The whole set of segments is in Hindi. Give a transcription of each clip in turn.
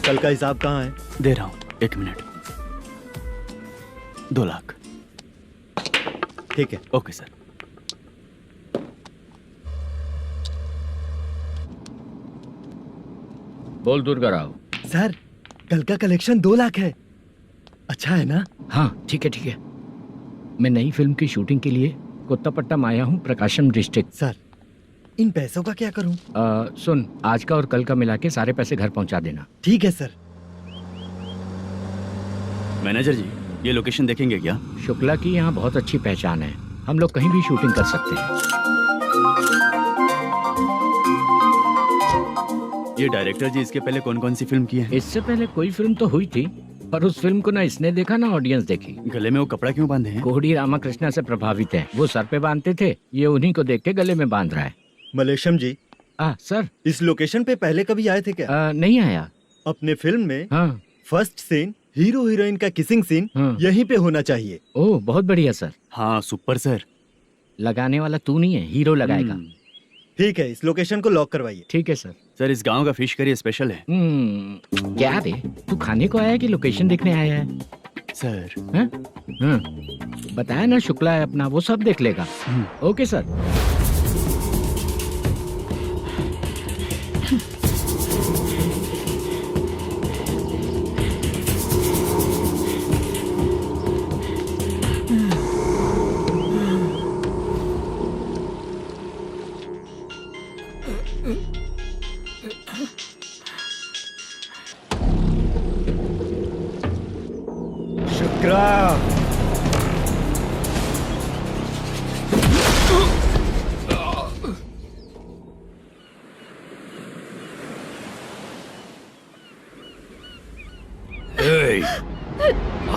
कल का हिसाब कहाँ है? दे रहा हूँ, 1 मिनट। 2 लाख। ठीक है। Okay sir. बोल दुर्गा राव। सर कल का कलेक्शन 2 लाख है। अच्छा है ना? हाँ ठीक है ठीक है। मैं नई फिल्म की शूटिंग के लिए कोत्तापट्टम आया हूँ, प्रकाशम डिस्ट्रिक्ट। सर इन पैसों का क्या करूं? सुन, आज का और कल का मिला के सारे पैसे घर पहुँचा देना। ठीक है सर। मैनेजर जी, ये लोकेशन देखेंगे क्या? शुक्ला की यहाँ बहुत अच्छी पहचान है, हम लोग कहीं भी शूटिंग कर सकते हैं। ये डायरेक्टर जी इसके पहले कौन कौन सी फिल्म की है? इससे पहले कोई फिल्म तो हुई थी, पर उस फिल्म को ना इसने देखा ना ऑडियंस देखी। गले में वो कपड़ा क्यों बांधे हैं? कोहड़ी रामाकृष्णा से प्रभावित है, वो सर पे बांधते थे, ये उन्हीं को देख के गले में बांध रहा है। मलेशम जी, सर इस लोकेशन पे पहले कभी आए थे क्या? नहीं आया। अपने फिल्म में हाँ। फर्स्ट सीन हीरो हीरोइन का किसिंग सीन यहीं पे होना चाहिए। ओह बहुत बढ़िया सर। हाँ सुपर सर। लगाने वाला तू नहीं है, हीरो लगाएगा। ठीक है, इस लोकेशन को लॉक करवाइए। ठीक है सर। सर इस गांव का फिश करी स्पेशल है। क्या रे, तू खाने को आया है कि लोकेशन देखने आया है? सर बताया ना, शुक्ला है अपना, वो सब देख लेगा। Okay sir. शुक्ला,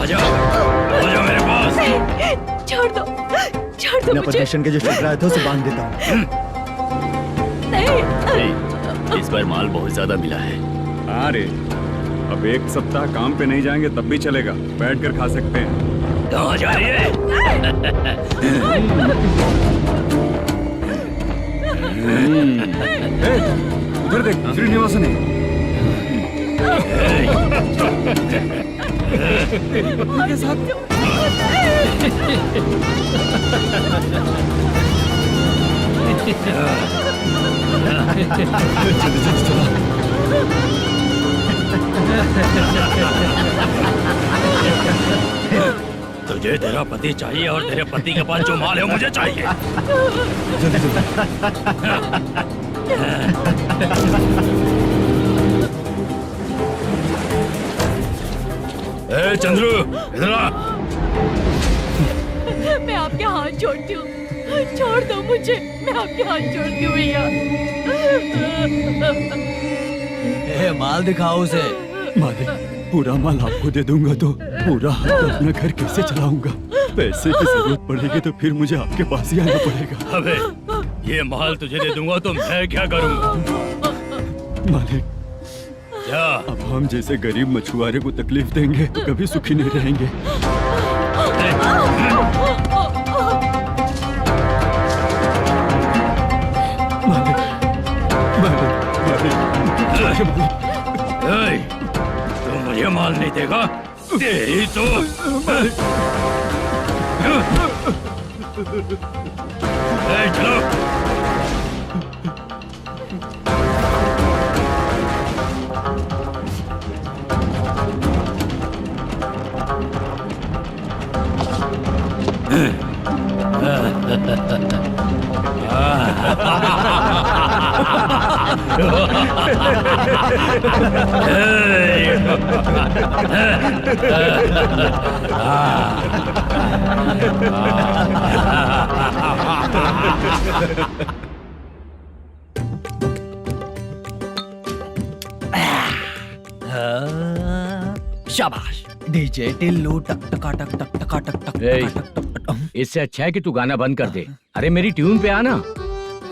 आजा मेरे पास। छोड़ दो बिना परमिशन के जो शुक्ला है तो उसे बांध देता हूँ। नहीं। इस बार माल बहुत ज्यादा मिला है। अरे अब 1 सप्ताह काम पे नहीं जाएंगे तब भी चलेगा, बैठ कर खा सकते हैं। कहाँ जा रही है? उधर देख, श्रीनिवासन है। तेरी पत्नी के साथ तुझे तेरा पति चाहिए और तेरे पति के पास जो माल है मुझे चाहिए। ए चंद्रू, इधर आ। मैं आपके हाथ जोड़ती हूँ, छोड़ दो मुझे, मैं आपके हाथ जोड़ती हूँ भैया। माल दिखाओ उसे। मालिक, पूरा माल आपको दे दूंगा तो पूरा अपना घर कैसे चलाऊंगा? पैसे की जरूरत पड़ेगी तो फिर मुझे आपके पास ही आना पड़ेगा। अबे ये माल तुझे दे दूंगा तो मैं क्या करूंगा? मालिक, क्या अब हम जैसे गरीब मछुआरे को तकलीफ देंगे तो कभी सुखी नहीं रहेंगे। मालिक, मालिक, मालिक, तू मुझे माल नहीं देगा तेरी तो चलो। शाबाश। डीजे टिल्लू टक टका टक टक टका टक टक टक टक। इससे अच्छा है कि तू गाना बंद कर दे। अरे मेरी ट्यून पे आना।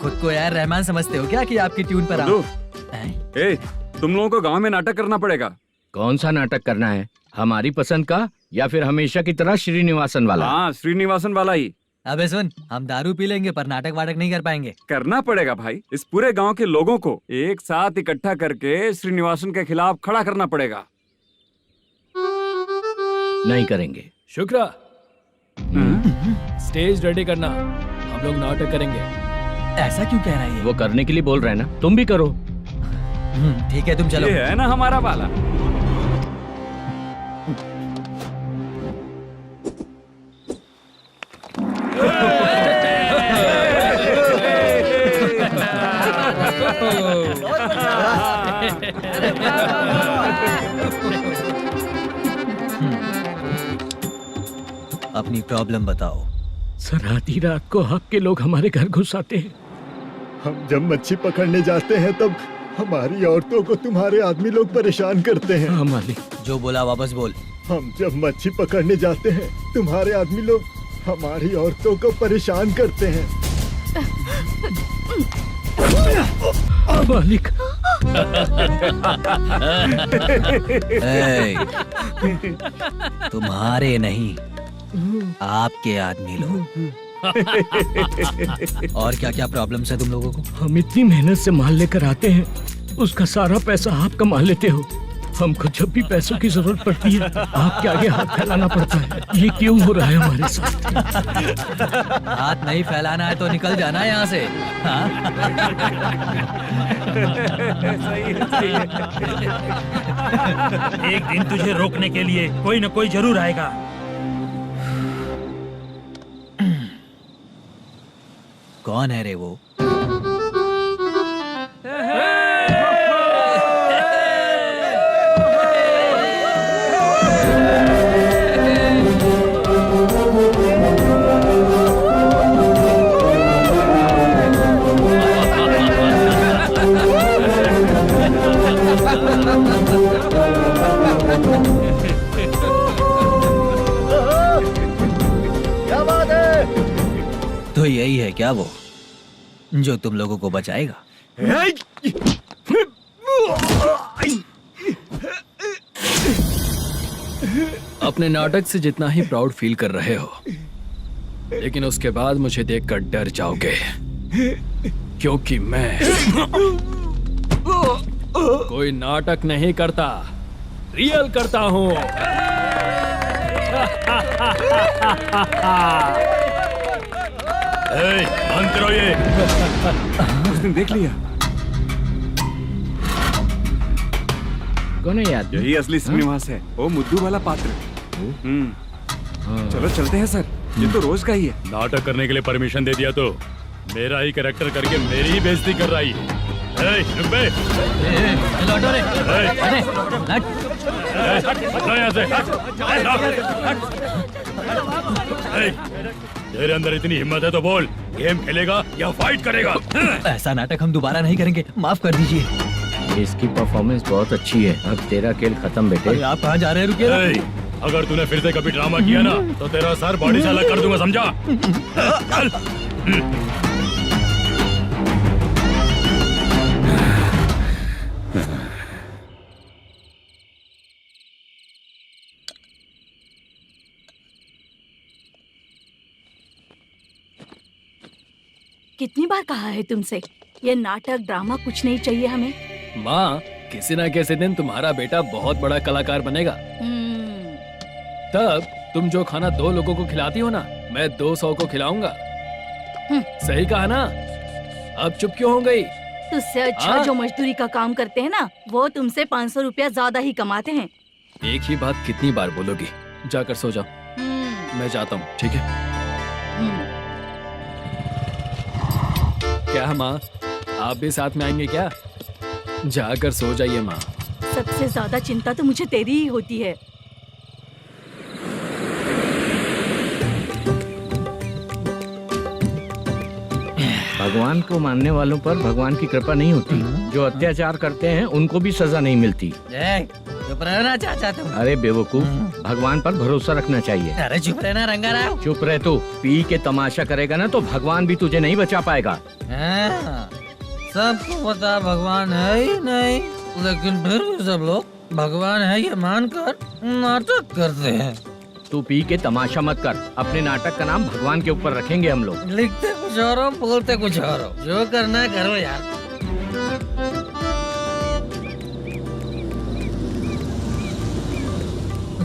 खुद को यार रहमान समझते हो क्या कि आपकी ट्यून पर आओ? ए, तुम लोगों को गांव में नाटक करना पड़ेगा। कौन सा नाटक करना है? हमारी पसंद का या फिर हमेशा की तरह श्रीनिवासन वाला? हाँ, श्रीनिवासन वाला ही। अबे सुन, हम दारू पी लेंगे पर नाटक वाटक नहीं कर पाएंगे। करना पड़ेगा भाई। इस पूरे गांव के लोगों को एक साथ इकट्ठा करके श्रीनिवासन के खिलाफ खड़ा करना पड़ेगा। नहीं करेंगे। शुक्रा, स्टेज रेडी करना, हम लोग नाटक करेंगे। ऐसा क्यों कह रहा है ये? वो करने के लिए बोल रहे हैं ना, तुम भी करो। ठीक है, तुम चलो। ये है ना हमारा वाला। अपनी प्रॉब्लम बताओ। सर, आधी रात को आपके लोग हमारे घर घुस आते हैं। हम जब मच्छी पकड़ने जाते हैं तब हमारी औरतों को तुम्हारे आदमी लोग परेशान करते हैं। हाँ मालिक। जो बोला वापस बोल। हम जब मच्छी पकड़ने जाते हैं तुम्हारे आदमी लोग हमारी औरतों को परेशान करते हैं। मालिक। ए, तुम्हारे नहीं, आपके आदमी लोग। और क्या क्या प्रॉब्लम्स है तुम लोगों को? हम इतनी मेहनत से माल लेकर आते हैं, उसका सारा पैसा आप कमा लेते हो। हमको जब भी पैसों की जरूरत पड़ती है आपके आगे हाथ फैलाना पड़ता है। ये क्यों हो रहा है हमारे साथ? हाथ नहीं फैलाना है तो निकल जाना यहाँ से। हाँ? एक दिन तुझे रोकने के लिए कोई न कोई जरूर आएगा। कौन है रे वो? क्या बात है? तो यही है क्या वो जो तुम लोगों को बचाएगा? अपने नाटक से जितना ही प्राउड फील कर रहे हो, लेकिन उसके बाद मुझे देखकर डर जाओगे, क्योंकि मैं कोई नाटक नहीं करता, रियल करता हूँ। बंद करो ये। उसने देख लिया। कौन है याद? यही असली श्रीनिवास है, वो मुद्दू वाला पात्र। चलो चलते हैं सर, ये तो रोज का ही है। नाटक करने के लिए परमिशन दे दिया तो मेरा ही कैरेक्टर करके मेरी ही बेइज्जती कर रही है। रुक बे। लौटो रे। अरे, हटो यहाँ से। तेरे अंदर इतनी हिम्मत है तो बोल, गेम खेलेगा या फाइट करेगा? ऐसा नाटक हम दोबारा नहीं करेंगे, माफ कर दीजिए। इसकी परफॉर्मेंस बहुत अच्छी है। अब तेरा खेल खत्म बेटे। अरे आप कहाँ जा रहे हैं? रुकिए ना। अगर तूने फिर से कभी ड्रामा किया ना तो तेरा सर बॉडी से अलग कर दूंगा, समझा? चल। कितनी बार कहा है तुमसे, ये नाटक ड्रामा कुछ नहीं चाहिए हमें। माँ, किसी ना किसी दिन तुम्हारा बेटा बहुत बड़ा कलाकार बनेगा। तब तुम जो खाना 2 लोगों को खिलाती हो ना, मैं 200 को खिलाऊंगा। सही कहा ना? अब चुप क्यों हो गई? तुझसे अच्छा जो मजदूरी का काम करते हैं ना, वो तुमसे 500 रुपया ज्यादा ही कमाते हैं। एक ही बात कितनी बार बोलोगी? जाकर सो जाओ, मैं जाता हूँ, ठीक है? क्या माँ, आप भी साथ में आएंगे क्या? जाकर सो जाइए माँ। सबसे ज्यादा चिंता तो मुझे तेरी ही होती है। भगवान को मानने वालों पर भगवान की कृपा नहीं होती। जो अत्याचार करते हैं उनको भी सजा नहीं मिलती। चुप रहना चाचा तुम। अरे बेवकूफ, भगवान पर भरोसा रखना चाहिए। अरे चुप रहना रंगा राव। चुप रह तू। पी के तमाशा करेगा ना तो भगवान भी तुझे नहीं बचा पाएगा। सबको पता भगवान है ही नहीं, लेकिन फिर भी सब लोग भगवान है ये मानकर नाटक करते हैं। तू पी के तमाशा मत कर। अपने नाटक का नाम भगवान के ऊपर रखेंगे हम लोग। लिखते कुछ और हो, बोलते कुछ और हो, जो करना है करो यार।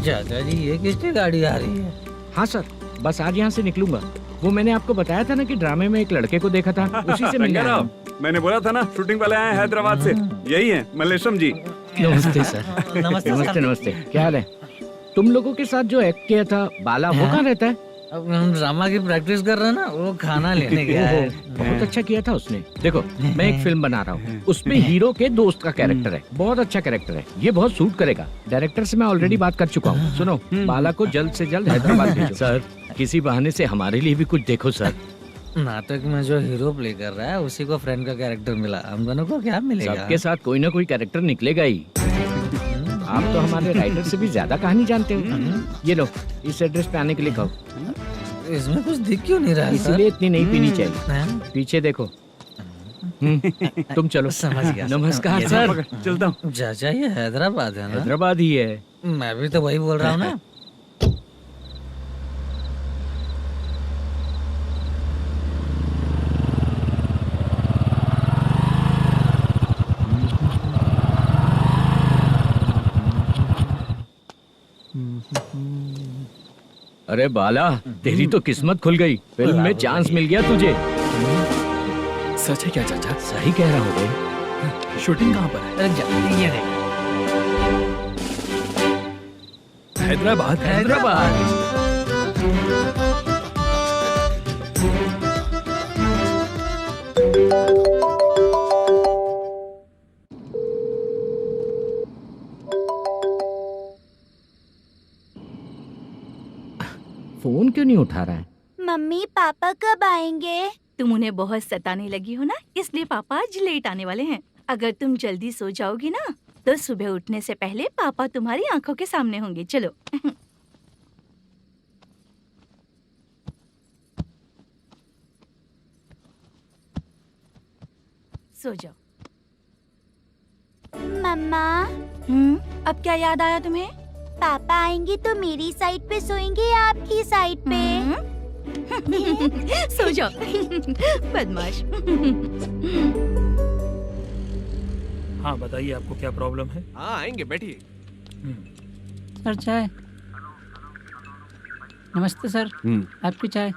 चाचा जी ये किसकी गाड़ी आ रही है? हाँ सर, बस आज यहाँ से निकलूंगा। वो मैंने आपको बताया था ना कि ड्रामे में एक लड़के को देखा था, उसी से मिलने आया हूँ। मैंने बोला था ना शूटिंग वाले आए हैं हैदराबाद से, यही है मल्लेशम जी। नमस्ते सर। नमस्ते नमस्ते सर। नमस्ते, क्या हाल है? तुम लोगों के साथ जो एक्ट किया था बाला, वो कहाँ रहता है? अब हम ड्रामा की प्रैक्टिस कर रहे हैं ना, वो खाना लेने गया है। बहुत अच्छा किया था उसने। देखो मैं एक फिल्म बना रहा हूँ, उसमें हीरो के दोस्त का कैरेक्टर है। बहुत अच्छा कैरेक्टर है, ये बहुत सूट करेगा। डायरेक्टर से मैं ऑलरेडी बात कर चुका हूँ। सुनो, बाला को जल्द से जल्द हैदराबाद भेजो। सर किसी बहाने से हमारे लिए भी कुछ देखो सर। नाटक में जो हीरो प्ले कर रहा है उसी को फ्रेंड का कैरेक्टर मिला, हम दोनों को क्या मिलेगा? सबके साथ कोई ना कोई कैरेक्टर निकलेगा ही। आप तो हमारे राइटर से भी ज्यादा कहानी जानते हो। ये लो, इस एड्रेस पे आने के लिए कहो। इसमें कुछ दिख क्यों नहीं रहा है सर? इसलिए इतनी नहीं पीनी चाहिए। हैं? पीछे देखो। तुम चलो। समझ गया। नमस्कार सर। चलता हूँ। चाचा ये हैदराबाद है ना? हैदराबाद ही है। मैं भी तो वही बोल रहा हूँ ना। अरे बाला, तेरी तो किस्मत खुल गई। फिल्म में चांस मिल गया तुझे। सच है क्या चाचा? सही कह रहा हूँ भाई। शूटिंग कहाँ पर है? अरे ये देख। हैदराबाद। हैदराबाद। फोन क्यों नहीं उठा रहा है? मम्मी पापा कब आएंगे? तुम उन्हें बहुत सताने लगी हो ना, इसलिए पापा आज लेट आने वाले हैं। अगर तुम जल्दी सो जाओगी ना तो सुबह उठने से पहले पापा तुम्हारी आंखों के सामने होंगे। चलो। सो जाओ। मम्मा अब क्या याद आया तुम्हें? पापा आएंगे तो मेरी साइड पे सोएंगे या आपकी साइड पे? सो जाओ। बदमाश। हाँ बताइए, आपको क्या प्रॉब्लम है? हाँ आएंगे, बैठिए। सर चाय। नमस्ते सर, आपकी चाय।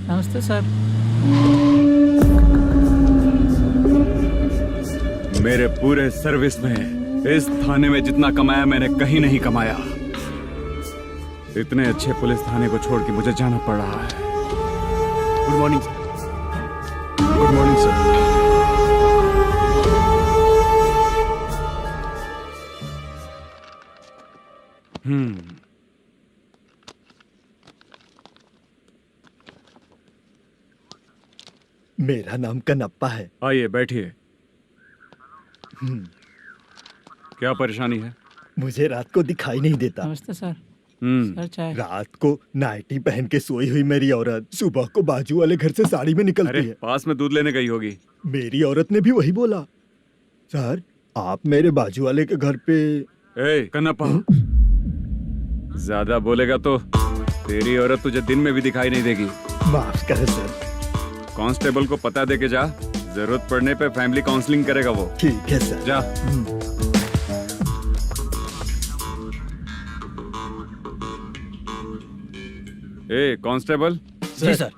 नमस्ते सर। मेरे पूरे सर्विस में इस थाने में जितना कमाया मैंने कहीं नहीं कमाया। इतने अच्छे पुलिस थाने को छोड़ के मुझे जाना पड़ रहा है। Good morning sir. Good morning sir. मेरा नाम कनप्पा है। आइए बैठिए। क्या परेशानी है? मुझे रात को दिखाई नहीं देता। नमस्ते सर। हम्म, सर चाय। रात को नाइटी पहन के सोई हुई मेरी औरत सुबह को बाजू वाले घर से साड़ी में निकलती अरे है। पास में दूध लेने गई होगी। मेरी औरत ने भी वही बोला। सर आप मेरे बाजू वाले के घर पे। ए कन्नप्पा, ज्यादा बोलेगा तो तेरी औरत तुझे दिन में भी दिखाई नहीं देगी। माफ करें सर। कांस्टेबल को पता दे के जा, जरूरत पड़ने पे फैमिली काउंसलिंग करेगा वो। ठीक है सर। जा। ए कांस्टेबल। जी सर।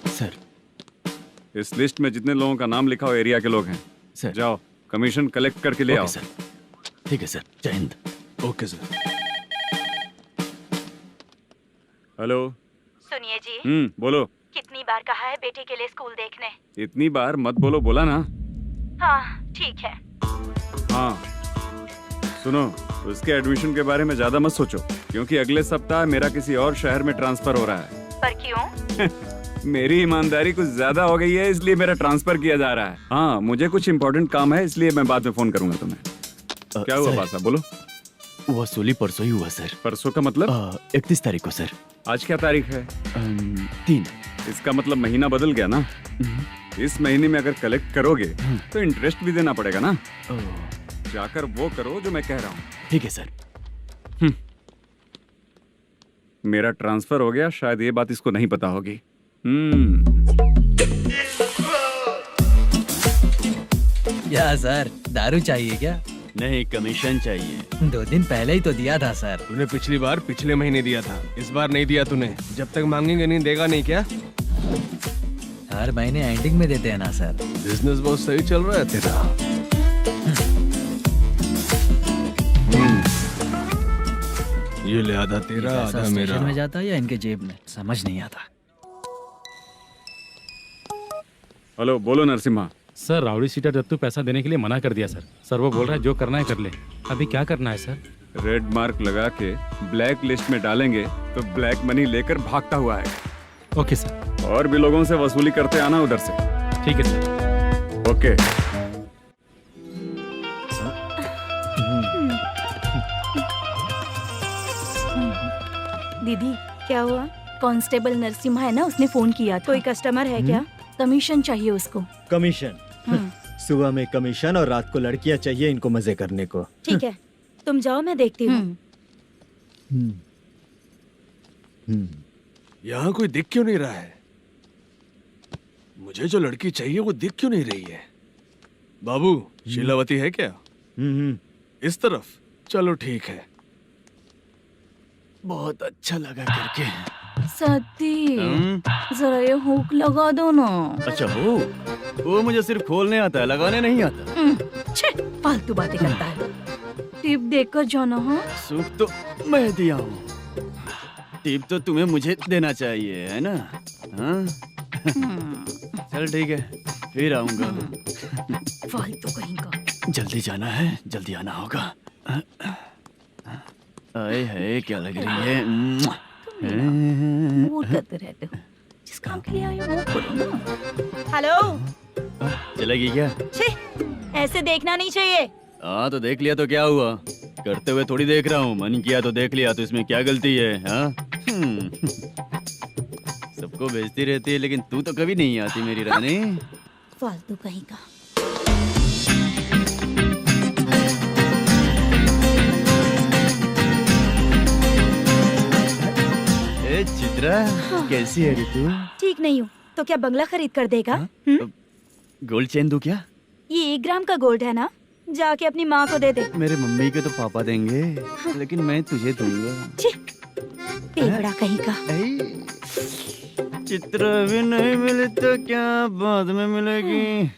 सर इस लिस्ट में जितने लोगों का नाम लिखा हो एरिया के लोग हैं। सर। जाओ कमीशन कलेक्ट करके ले आओ। सर। ठीक है सर, जय हिंद। Okay sir. हेलो। सुनिए जी, बोलो। कितनी बार कहा है बेटे के लिए स्कूल देखने? इतनी बार मत बोलो, बोला ना। हाँ ठीक है। हाँ सुनो, उसके एडमिशन के बारे में ज्यादा मत सोचो, क्योंकि अगले सप्ताह मेरा किसी और शहर में ट्रांसफर हो रहा है। पर क्यों? मेरी ईमानदारी कुछ ज्यादा हो गई है, इसलिए मेरा ट्रांसफर किया जा रहा है। हाँ मुझे कुछ इम्पोर्टेंट काम है, इसलिए मैं बाद में फोन करूंगा तुम्हें। क्या हुआ बासा, बोलो। वसूली परसों ही हुआ सर। परसों का मतलब? 31 तारीख को सर। आज क्या तारीख है? 3। इसका मतलब महीना बदल गया ना। इस महीने में अगर कलेक्ट करोगे तो इंटरेस्ट भी देना पड़ेगा ना। जाकर वो करो जो मैं कह रहा हूँ। ठीक है सर। मेरा ट्रांसफर हो गया, शायद ये बात इसको नहीं पता होगी। क्या सर, दारू चाहिए क्या? नहीं, कमीशन चाहिए। 2 दिन पहले ही तो दिया था सर। तूने पिछली बार पिछले महीने दिया था, इस बार नहीं दिया तूने। जब तक मांगेंगे नहीं देगा नहीं क्या? हर महीने एंडिंग में देते हैं ना सर। बिजनेस बहुत सही चल रहा है तेरा। ये ले आधा तेरा, पैसा आधा मेरा। स्टेशन में जाता है या इनके जेब में, समझ नहीं आता। हेलो, बोलो Narasimha. Sir rowdy seater Dattu पैसा देने के लिए मना कर दिया सर। सर वो बोल रहा है जो करना है कर ले। अभी क्या करना है सर? रेड मार्क लगा के ब्लैक लिस्ट में डालेंगे तो ब्लैक मनी लेकर भागता हुआ है। Okay sir. और भी लोगों से वसूली करते आना उधर से। ठीक है सर। ओके। दीदी क्या हुआ? कांस्टेबल नरसिम्हा है ना, उसने फोन किया। कोई कस्टमर है क्या? कमीशन चाहिए उसको। कमीशन? सुबह में कमीशन और रात को लड़कियां चाहिए इनको मजे करने को। ठीक है, तुम जाओ, मैं देखती हूँ। यहाँ कोई दिख क्यों नहीं रहा है? मुझे जो लड़की चाहिए वो दिख क्यों नहीं रही है? बाबू, शीलावती है क्या? इस तरफ? चलो ठीक है। बहुत अच्छा लगा करके। सती जरा ये हुक लगा दो ना। अच्छा वो मुझे सिर्फ खोलने आता है, लगाने नहीं आता। छे, फालतू बातें करता है। टिप देकर जाना। हाँ, सुख तो मैं दिया हूँ, टिप तो तुम्हें मुझे देना चाहिए, है ना? हाँ? चल ठीक है, फिर आऊंगा। फालतू कहीं का। जल्दी जाना है, जल्दी आना होगा। आए है, क्या लग रही है? मूड करते रहते हो। जिस काम के लिए आए हो वो करो ना। हेलो, चलेगी क्या? छी, ऐसे देखना नहीं चाहिए। हाँ तो देख लिया तो क्या हुआ? करते हुए थोड़ी देख रहा हूँ, मन किया तो देख लिया, तो इसमें क्या गलती है? हाँ? सबको भेजती रहती है लेकिन तू तो कभी नहीं आती मेरी रानी। फालतू कहीं का। ए चित्रा, कैसी है रे तू? ठीक नहीं हूँ तो क्या बंगला खरीद कर देगा? गोल्ड चेन दूं क्या? ये 1 ग्राम का गोल्ड है ना, जाके अपनी माँ को दे दे। मेरे मम्मी के तो पापा देंगे, लेकिन मैं तुझे दूंगा। छी, पेगड़ा कहीं का। चित्रा भी नहीं मिली तो क्या बाद में मिलेगी?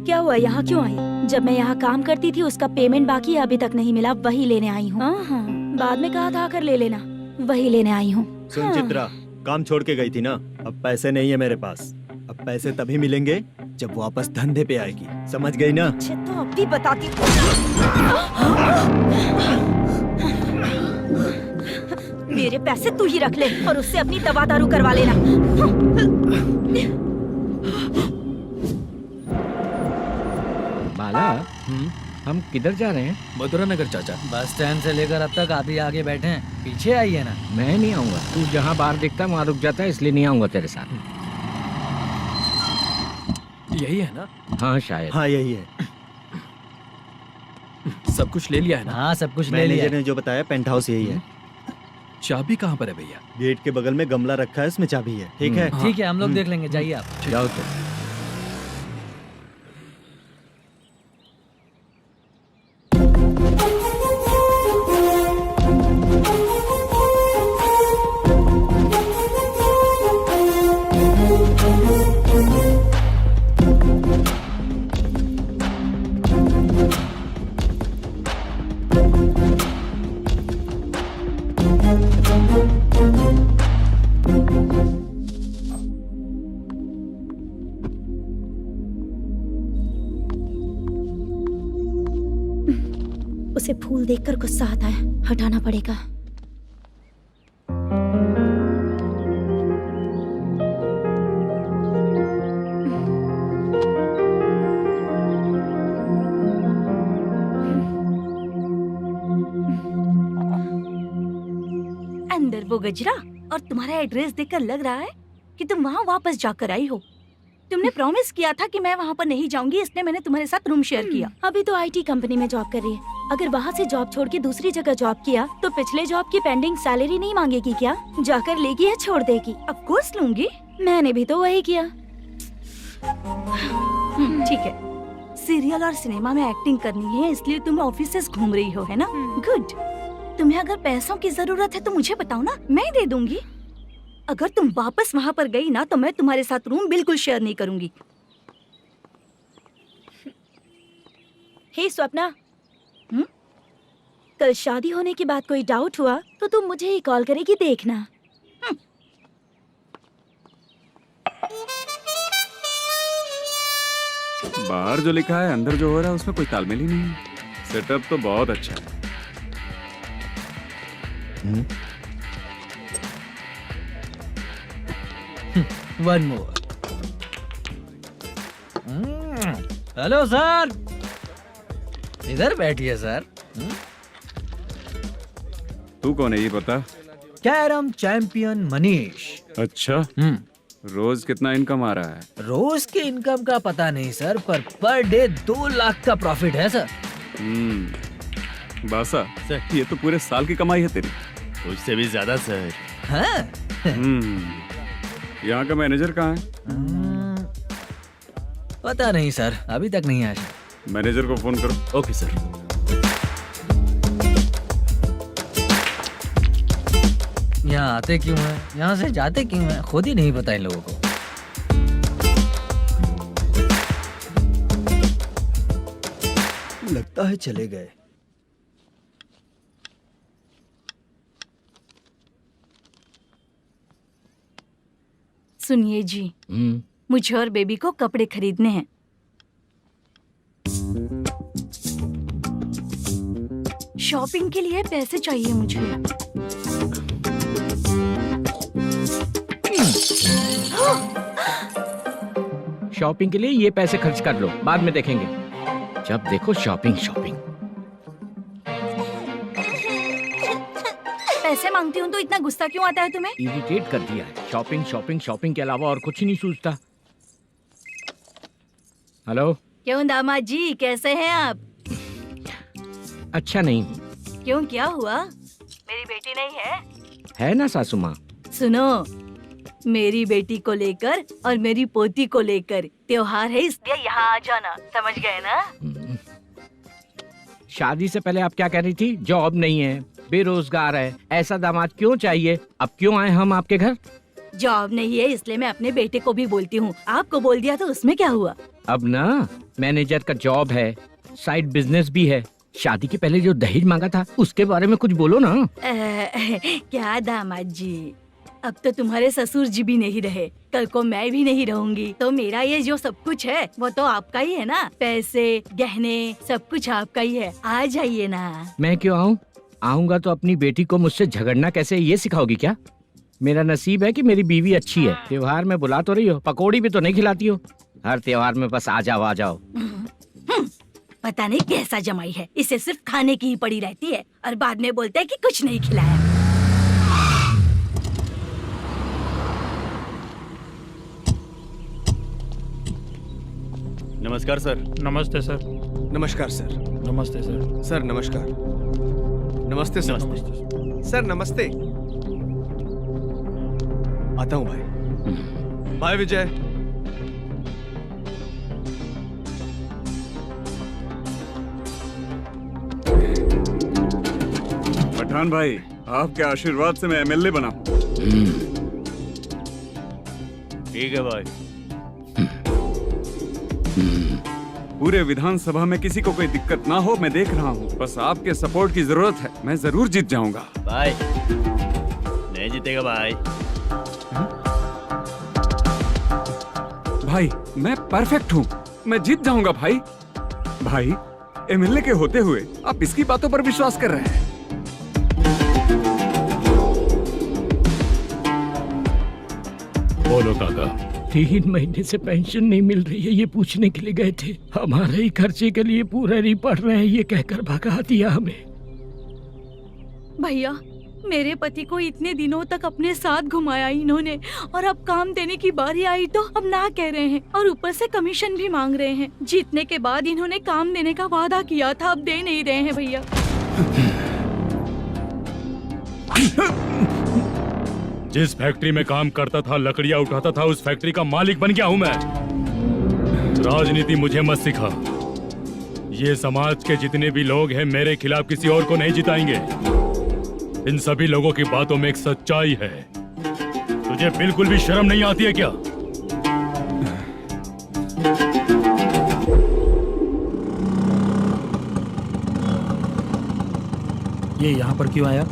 क्या हुआ, यहाँ क्यों आई? जब मैं यहाँ काम करती थी उसका पेमेंट बाकी अभी तक नहीं मिला, वही लेने आई हूँ। बाद में कहा था आकर ले लेना, वही लेने आई हूँ। सुन चित्रा, काम छोड़ के गई थी ना, अब पैसे नहीं है मेरे पास। अब पैसे तभी मिलेंगे जब वापस धंधे पे आएगी, समझ गई ना? अच्छा तो अब भी बताती हूँ। मेरे पैसे तू ही रख ले और उससे अपनी दवा दारू करवा लेना। बाला, हम किधर जा रहे हैं? मथुरा नगर चाचा। बस स्टैंड से लेकर अब तक आप ही आगे बैठे हैं, पीछे आइए ना। मैं नहीं आऊंगा, तू जहाँ बाहर दिखता वहाँ रुक जाता है, इसलिए नहीं आऊंगा तेरे साथ। यही है ना? हाँ शायद। हाँ यही है। सब कुछ ले लिया है ना? हाँ सब कुछ ले मैनेजर लिया। ने जो बताया पेंट हाउस यही है। चाबी कहाँ पर है भैया? गेट के बगल में गमला रखा है, इसमें चाबी है। ठीक है? ठीक है, हम लोग देख लेंगे, जाइए आप। जाओ तो। उसे फूल देखकर गुस्सा आता है, हटाना पड़ेगा। गजरा, और तुम्हारा एड्रेस देखकर लग रहा है कि तुम वहाँ वापस जाकर आई हो। तुमने प्रॉमिस किया था कि मैं वहाँ पर नहीं जाऊंगी, इसलिए मैंने तुम्हारे साथ रूम शेयर किया। अभी तो आईटी कंपनी में जॉब कर रही है। अगर वहाँ से जॉब छोड़ के दूसरी जगह जॉब किया तो पिछले जॉब की पेंडिंग सैलरी नहीं मांगेगी क्या? जाकर लेगी या छोड़ देगी? ऑफ कोर्स लूंगी। मैंने भी तो वही किया। ठीक है, सीरियल और सिनेमा में एक्टिंग करनी है, इसलिए तुम ऑफिसेस घूम रही हो, है ना? गुड। तुम्हें अगर पैसों की जरूरत है तो मुझे बताओ ना, मैं दे दूंगी। अगर तुम वापस वहाँ पर गई ना तो मैं तुम्हारे साथ रूम बिल्कुल शेयर नहीं करूंगी। हे स्वप्ना, कल शादी होने के बाद कोई डाउट हुआ तो तुम मुझे ही कॉल करेगी, देखना। बाहर जो लिखा है अंदर जो हो रहा है उसमें कोई तालमेल ही नहीं है। सेटअप तो बहुत अच्छा है। One more. हेलो सर, इधर बैठिए सर। तू कौन है ये बता? Carrom champion Manish. अच्छा, रोज कितना इनकम आ रहा है? रोज के इनकम का पता नहीं सर, पर डे 2 लाख का प्रॉफिट है सर। बासा सर, ये तो पूरे साल की कमाई है तेरी। उससे भी ज्यादा सर। हाँ? यहाँ का मैनेजर कहाँ है? पता नहीं सर, अभी तक नहीं आया। मैनेजर को फोन करो। Okay sir. यहाँ आते क्यों हैं, यहाँ से जाते क्यों हैं, खुद ही नहीं पता इन लोगों को। लगता है चले गए। सुनिए जी, मुझे और बेबी को कपड़े खरीदने हैं। शॉपिंग के लिए पैसे चाहिए मुझे। शॉपिंग के लिए ये पैसे खर्च कर लो, बाद में देखेंगे। जब देखो शॉपिंग शॉपिंग। पैसे मांगती हूँ तो इतना गुस्सा क्यों आता है तुम्हें? इरिटेट कर दिया है। शॉपिंग शॉपिंग शॉपिंग के अलावा और कुछ ही नहीं सूझता। हेलो। क्यों दामाद जी, कैसे हैं आप? अच्छा नहीं। क्यों, क्या हुआ? मेरी बेटी नहीं है? है ना सासू माँ। सुनो, मेरी बेटी को लेकर और मेरी पोती को लेकर त्योहार है, इसलिए यहाँ आ जाना, समझ गए ना? शादी से पहले आप क्या कह रही थी? जॉब नहीं है, बेरोजगार है, ऐसा दामाद क्यों चाहिए? अब क्यों आए हम आपके घर? जॉब नहीं है इसलिए मैं अपने बेटे को भी बोलती हूँ, आपको बोल दिया तो उसमें क्या हुआ? अब ना मैनेजर का जॉब है, साइड बिजनेस भी है। शादी के पहले जो दहेज मांगा था उसके बारे में कुछ बोलो ना। क्या दामाद जी, अब तो तुम्हारे ससुर जी भी नहीं रहे, कल को मैं भी नहीं रहूंगी, तो मेरा ये जो सब कुछ है वो तो आपका ही है ना। पैसे, गहने, सब कुछ आपका ही है। आ जाइए ना। मैं क्यों आऊँ? आऊंगा तो अपनी बेटी को मुझसे झगड़ना कैसे ये सिखाओगी क्या? मेरा नसीब है कि मेरी बीवी अच्छी है। त्योहार में बुला तो रही हो, पकौड़ी भी तो नहीं खिलाती हो। हर त्योहार में बस आ जाओ आ जाओ। पता नहीं कैसा जमाई है, इसे सिर्फ खाने की ही पड़ी रहती है और बाद में बोलते है कि कुछ नहीं खिलाया। नमस्कार सर। नमस्ते सर। नमस्कार सर। नमस्ते सर। सर नमस्कार। नमस्ते सर। नमस्ते। सर नमस्ते। आता हूँ भाई। बाय विजय। पठान भाई, आपके आशीर्वाद से मैं एमएलए बना हूँ। ठीक है भाई। पूरे विधानसभा में किसी को कोई दिक्कत ना हो, मैं देख रहा हूँ। बस आपके सपोर्ट की जरूरत है, मैं जरूर जीत जाऊंगा। भाई नहीं जीतेगा भाई। भाई मैं परफेक्ट हूँ, मैं जीत जाऊंगा भाई। भाई एमएलए के होते हुए आप इसकी बातों पर विश्वास कर रहे हैं? बोलो काका। 3 महीने से पेंशन नहीं मिल रही है, ये पूछने के लिए गए थे। हमारे ही खर्चे के लिए पूरा नहीं पड़ रहे हैं, ये कहकर भगा दिया हमें। भैया मेरे पति को इतने दिनों तक अपने साथ घुमाया इन्होंने, और अब काम देने की बारी आई तो अब ना कह रहे हैं, और ऊपर से कमीशन भी मांग रहे हैं। जीतने के बाद इन्होंने काम देने का वादा किया था, अब दे नहीं रहे हैं भैया। जिस फैक्ट्री में काम करता था, लकड़ियां उठाता था, उस फैक्ट्री का मालिक बन गया हूं मैं। राजनीति मुझे मत सिखा। ये समाज के जितने भी लोग हैं मेरे खिलाफ किसी और को नहीं जिताएंगे। इन सभी लोगों की बातों में एक सच्चाई है। तुझे बिल्कुल भी शर्म नहीं आती है क्या? ये यहाँ पर क्यों आया?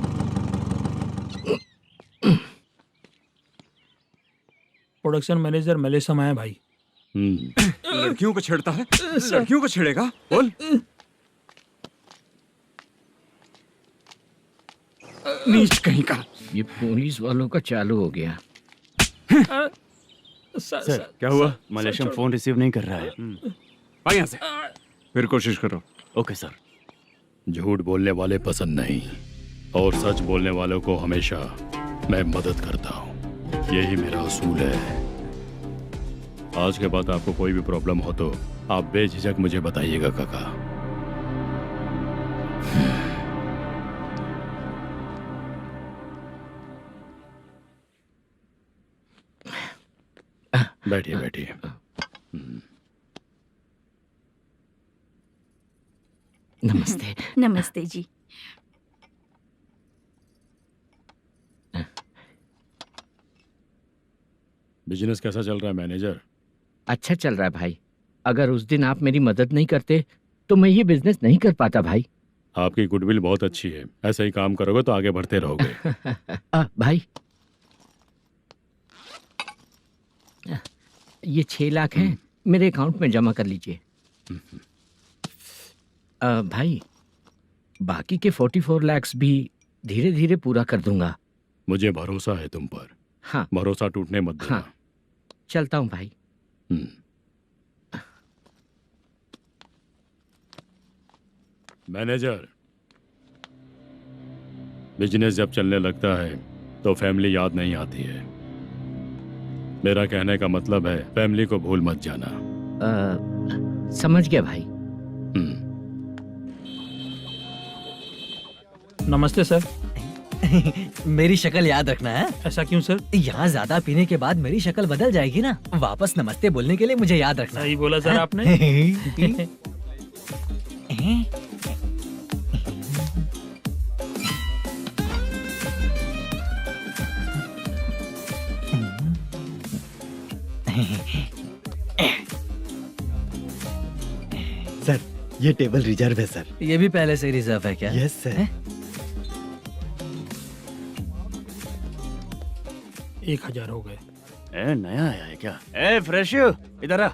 प्रोडक्शन मैनेजर मलेशम आया भाई। लड़कियों को छेड़ता है, लड़कियों को छेड़ेगा? बोल। नीच कहीं का। ये पुलिस वालों का चालू हो गया। सर क्या हुआ? मलेशियन फोन रिसीव नहीं कर रहा है। भाई यहाँ से फिर कोशिश करो। Okay sir. झूठ बोलने वाले पसंद नहीं, और सच बोलने वालों को हमेशा मैं मदद करता हूँ। यही मेरा असूल है। आज के बाद आपको कोई भी प्रॉब्लम हो तो आप बेझिझक मुझे बताइएगा काका। बैठिए बैठिए। नमस्ते। नमस्ते जी। बिजनेस कैसा चल रहा है मैनेजर? अच्छा चल रहा है भाई। अगर उस दिन आप मेरी मदद नहीं करते तो मैं ये बिजनेस नहीं कर पाता भाई। आपकी गुडविल बहुत अच्छी है। ऐसा ही काम करोगे तो आगे बढ़ते रहोगे। भाई ये 6 लाख हैं, मेरे अकाउंट में जमा कर लीजिए। भाई बाकी के 44 लाख भी धीरे धीरे पूरा कर दूंगा। मुझे भरोसा है तुम पर। हाँ भरोसा टूटने मत देना। हाँ चलता हूँ भाई। मैनेजर, बिजनेस जब चलने लगता है तो फैमिली याद नहीं आती है। मेरा कहने का मतलब है फैमिली को भूल मत जाना। समझ गया भाई। नमस्ते सर। मेरी शक्ल याद रखना है। ऐसा क्यों सर? यहाँ ज्यादा पीने के बाद मेरी शक्ल बदल जाएगी ना। वापस नमस्ते बोलने के लिए मुझे याद रखना। सही बोला सर आपने। सर ये टेबल रिजर्व है सर। ये भी पहले से रिजर्व है क्या? Yes sir. 1000 हो गए। नया आया है क्या? फ्रेश इधर आ।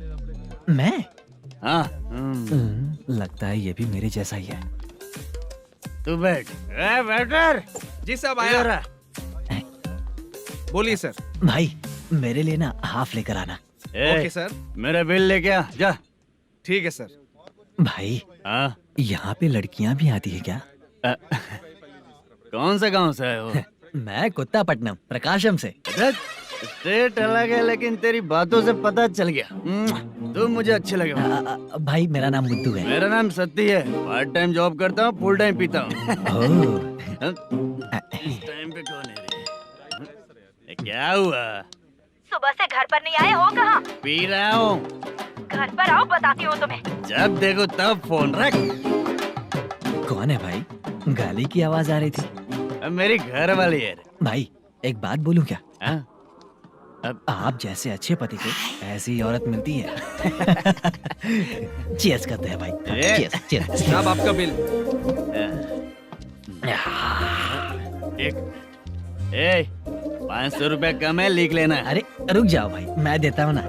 मैं? हाँ। लगता है ये भी मेरे जैसा ही है। तू बैठ। वेटर। जी साहब आया। बोलिए सर। भाई मेरे लिए ना हाफ लेकर आना। Okay sir. मेरा बिल लेके आ जा। ठीक है सर। भाई हाँ यहाँ पे लड़कियाँ भी आती है क्या? कौन से गांव से है वो? मैं कुत्तापट्टनम प्रकाशम से। स्टेट अलग है लेकिन तेरी बातों से पता चल गया। तुम मुझे अच्छे लगे। भाई मेरा नाम मुद्दू है। मेरा नाम सत्ती है। पार्ट टाइम जॉब करता हूँ, फुल टाइम पीता हूँ। इस टाइम पे कौन है रे? क्या हुआ? सुबह से घर पर नहीं आए हो? कहाँ? पी रहा हूँ। घर पर आओ, बताती हूँ तुम्हें। जब देखो तब फोन रख। कौन है भाई? गाली की आवाज आ रही थी। मेरी घर वाली है। भाई एक बात बोलूं क्या? अब आप जैसे अच्छे पति को ऐसी औरत मिलती है। चीयर्स करते हैं भाई। Cheers cheers. साहब आपका बिल। एक 500 रुपए कम है, लिख लेना। अरे रुक जाओ भाई, मैं देता हूँ ना।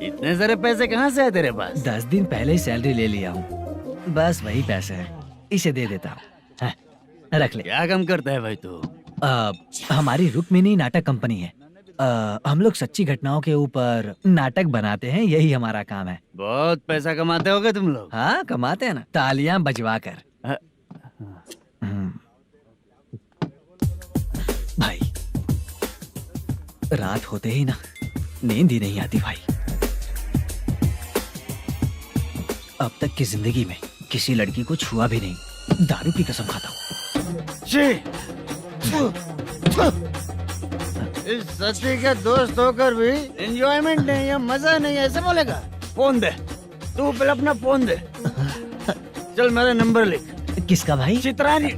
इतने सारे पैसे कहाँ से है तेरे पास? 10 दिन पहले ही सैलरी ले लिया हूँ। बस वही पैसे हैं, इसे दे देता हूँ। रख ले। क्या काम करता है भाई तू? हमारी रुक्मिनी नाटक कंपनी है। हम लोग सच्ची घटनाओं के ऊपर नाटक बनाते हैं, यही हमारा काम है। बहुत पैसा कमाते होगे तुम लोग। हाँ कमाते हैं ना, तालियां बजवा कर। भाई रात होते ही ना नींद ही नहीं आती भाई। अब तक की जिंदगी में किसी लड़की को छुआ भी नहीं, दारू की कसम खाता हूँ। इस सच्ची का दोस्त होकर भी एंजॉयमेंट नहीं है, मजा नहीं है, ऐसे बोलेगा? फोन दे, तू पहले अपना फोन दे। चल मेरा नंबर लिख। किसका भाई? चित्रानी।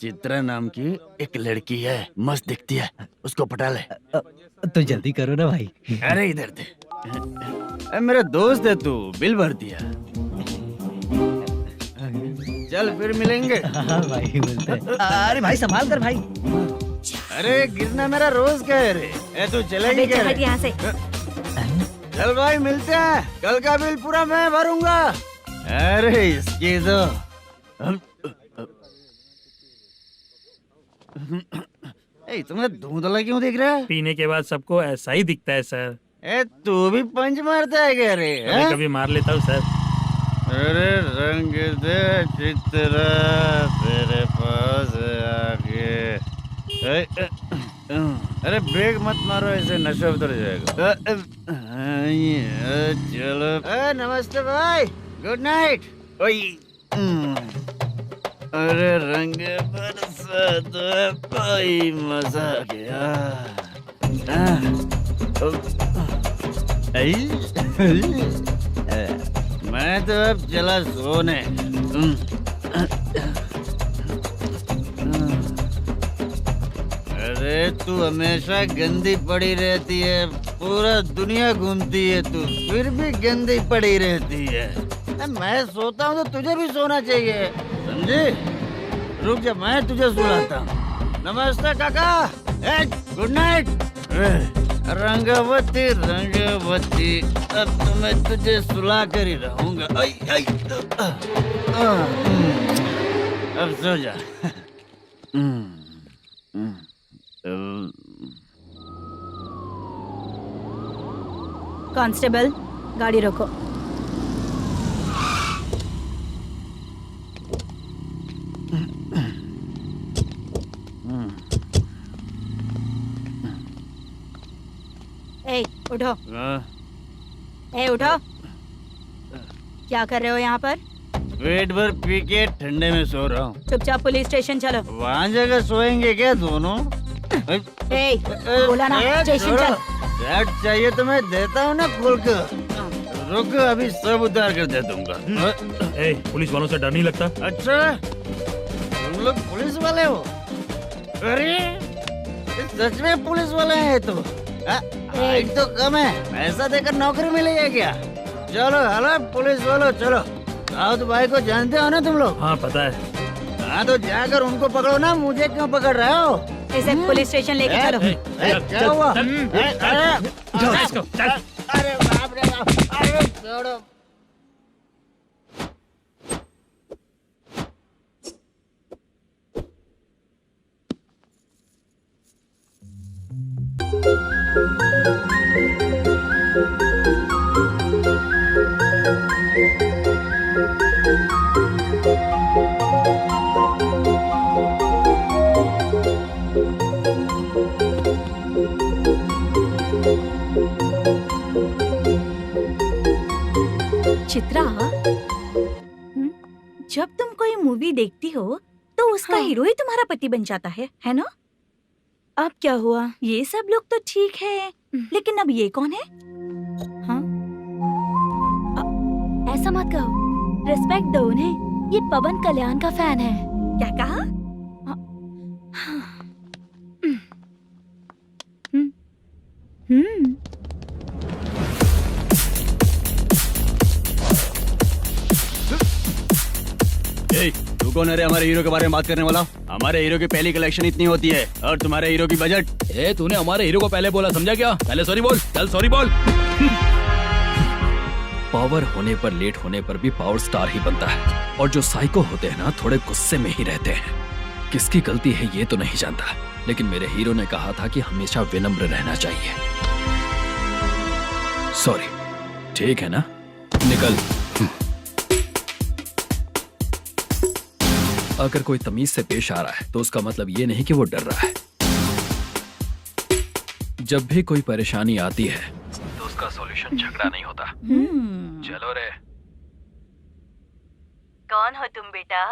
चित्रा नाम की एक लड़की है, मस्त दिखती है, उसको पटा ले। तो जल्दी करो ना भाई। अरे इधर दे। अरे मेरा दोस्त है तू, बिल भर दिया। चल फिर मिलेंगे। हाँ भाई मिलते हैं। अरे भाई संभाल कर भाई। अरे गिरना मेरा रोज का है रे। तू चलेगी क्या रे? यहाँ से। चल भाई मिलते हैं, कल का बिल पूरा मैं भरूंगा। अरे इसकी तो तुम्हें धुंधला क्यों दिख रहा है? पीने के बाद सबको ऐसा ही दिखता है सर। तू भी पंच मारता है क्या रे? कभी कभी मार लेता हूँ सर। अरे रंग दे चित्रा तेरे पास आके। अरे ब्रेक मत मारो, ऐसे नशा उतर जाएगा। चलो। नमस्ते भाई, गुड नाइट। अरे रंग बरसात भाई, मजा आ गया। मैं तो अब चला सोने। अरे तू हमेशा गंदी पड़ी रहती है, पूरा दुनिया घूमती है तू, फिर भी गंदी पड़ी रहती है। मैं सोता हूँ तो तुझे भी सोना चाहिए, समझे? रुक जा, मैं तुझे सुलाता हूँ। नमस्ते काका, गुड नाइट। रंगवती रंगवती, अब तो मैं तुझे सुला कर ही रहूंगा। अब सो जा। कांस्टेबल, गाड़ी रोको। ए, उठो। उठो। क्या कर रहे हो यहाँ पर? पेट भर पी के ठंडे में सो रहा हूँ। चुपचाप पुलिस स्टेशन चलो। वहाँ जगह सोएंगे क्या दोनों? बोला ना, स्टेशन चल। शर्ट चाहिए तो मैं देता हूँ ना खोल कर। रुक, अभी सब उतार कर दे दूंगा। पुलिस वालों से डर नहीं लगता? अच्छा, तुम लोग पुलिस वाले हो? अरे सच में पुलिस वाले हैं तो? हाइट तो कम है, पैसा देकर नौकरी मिलेगी क्या? चलो हेलो पुलिस वालों, चलो। दाऊद भाई को जानते हो ना तुम लोग? हाँ पता है। हाँ तो जाकर उनको पकड़ो ना, मुझे क्यों पकड़ रहे हो? इसे पुलिस स्टेशन लेके चलो। क्या हुआ? अरे बाप रे बाप, अरे छोड़ो। चित्रा, जब तुम कोई मूवी देखती हो तो उसका हीरो ही तुम्हारा पति बन जाता है ना? अब क्या हुआ? ये सब लोग तो ठीक है, लेकिन अब ये कौन है? हाँ? ऐसा मत कहो, रिस्पेक्ट दो उन्हें। ये पवन कल्याण का फैन है। क्या कहा? तू कौन है रे हमारे हीरो के बारे में बात करने वाला? हमारे हीरो की पहली कलेक्शन इतनी होती है और तुम्हारे हीरो की बजट। तूने हमारे हीरो को पहले बोला, समझा क्या? पहले सॉरी बोल, चल सॉरी बोल। पावर होने पर, लेट होने पर भी पावर स्टार ही बनता है। और जो साइको होते हैं ना, थोड़े गुस्से में ही रहते हैं। किसकी गलती है ये तो नहीं जानता, लेकिन मेरे हीरो ने कहा था कि हमेशा विनम्र रहना चाहिए। सॉरी, ठीक है ना? निकल। अगर कोई तमीज से पेश आ रहा है तो उसका मतलब ये नहीं कि वो डर रहा है। जब भी कोई परेशानी आती है तो उसका सॉल्यूशन झगड़ा नहीं होता। चलो रे। कौन हो तुम बेटा?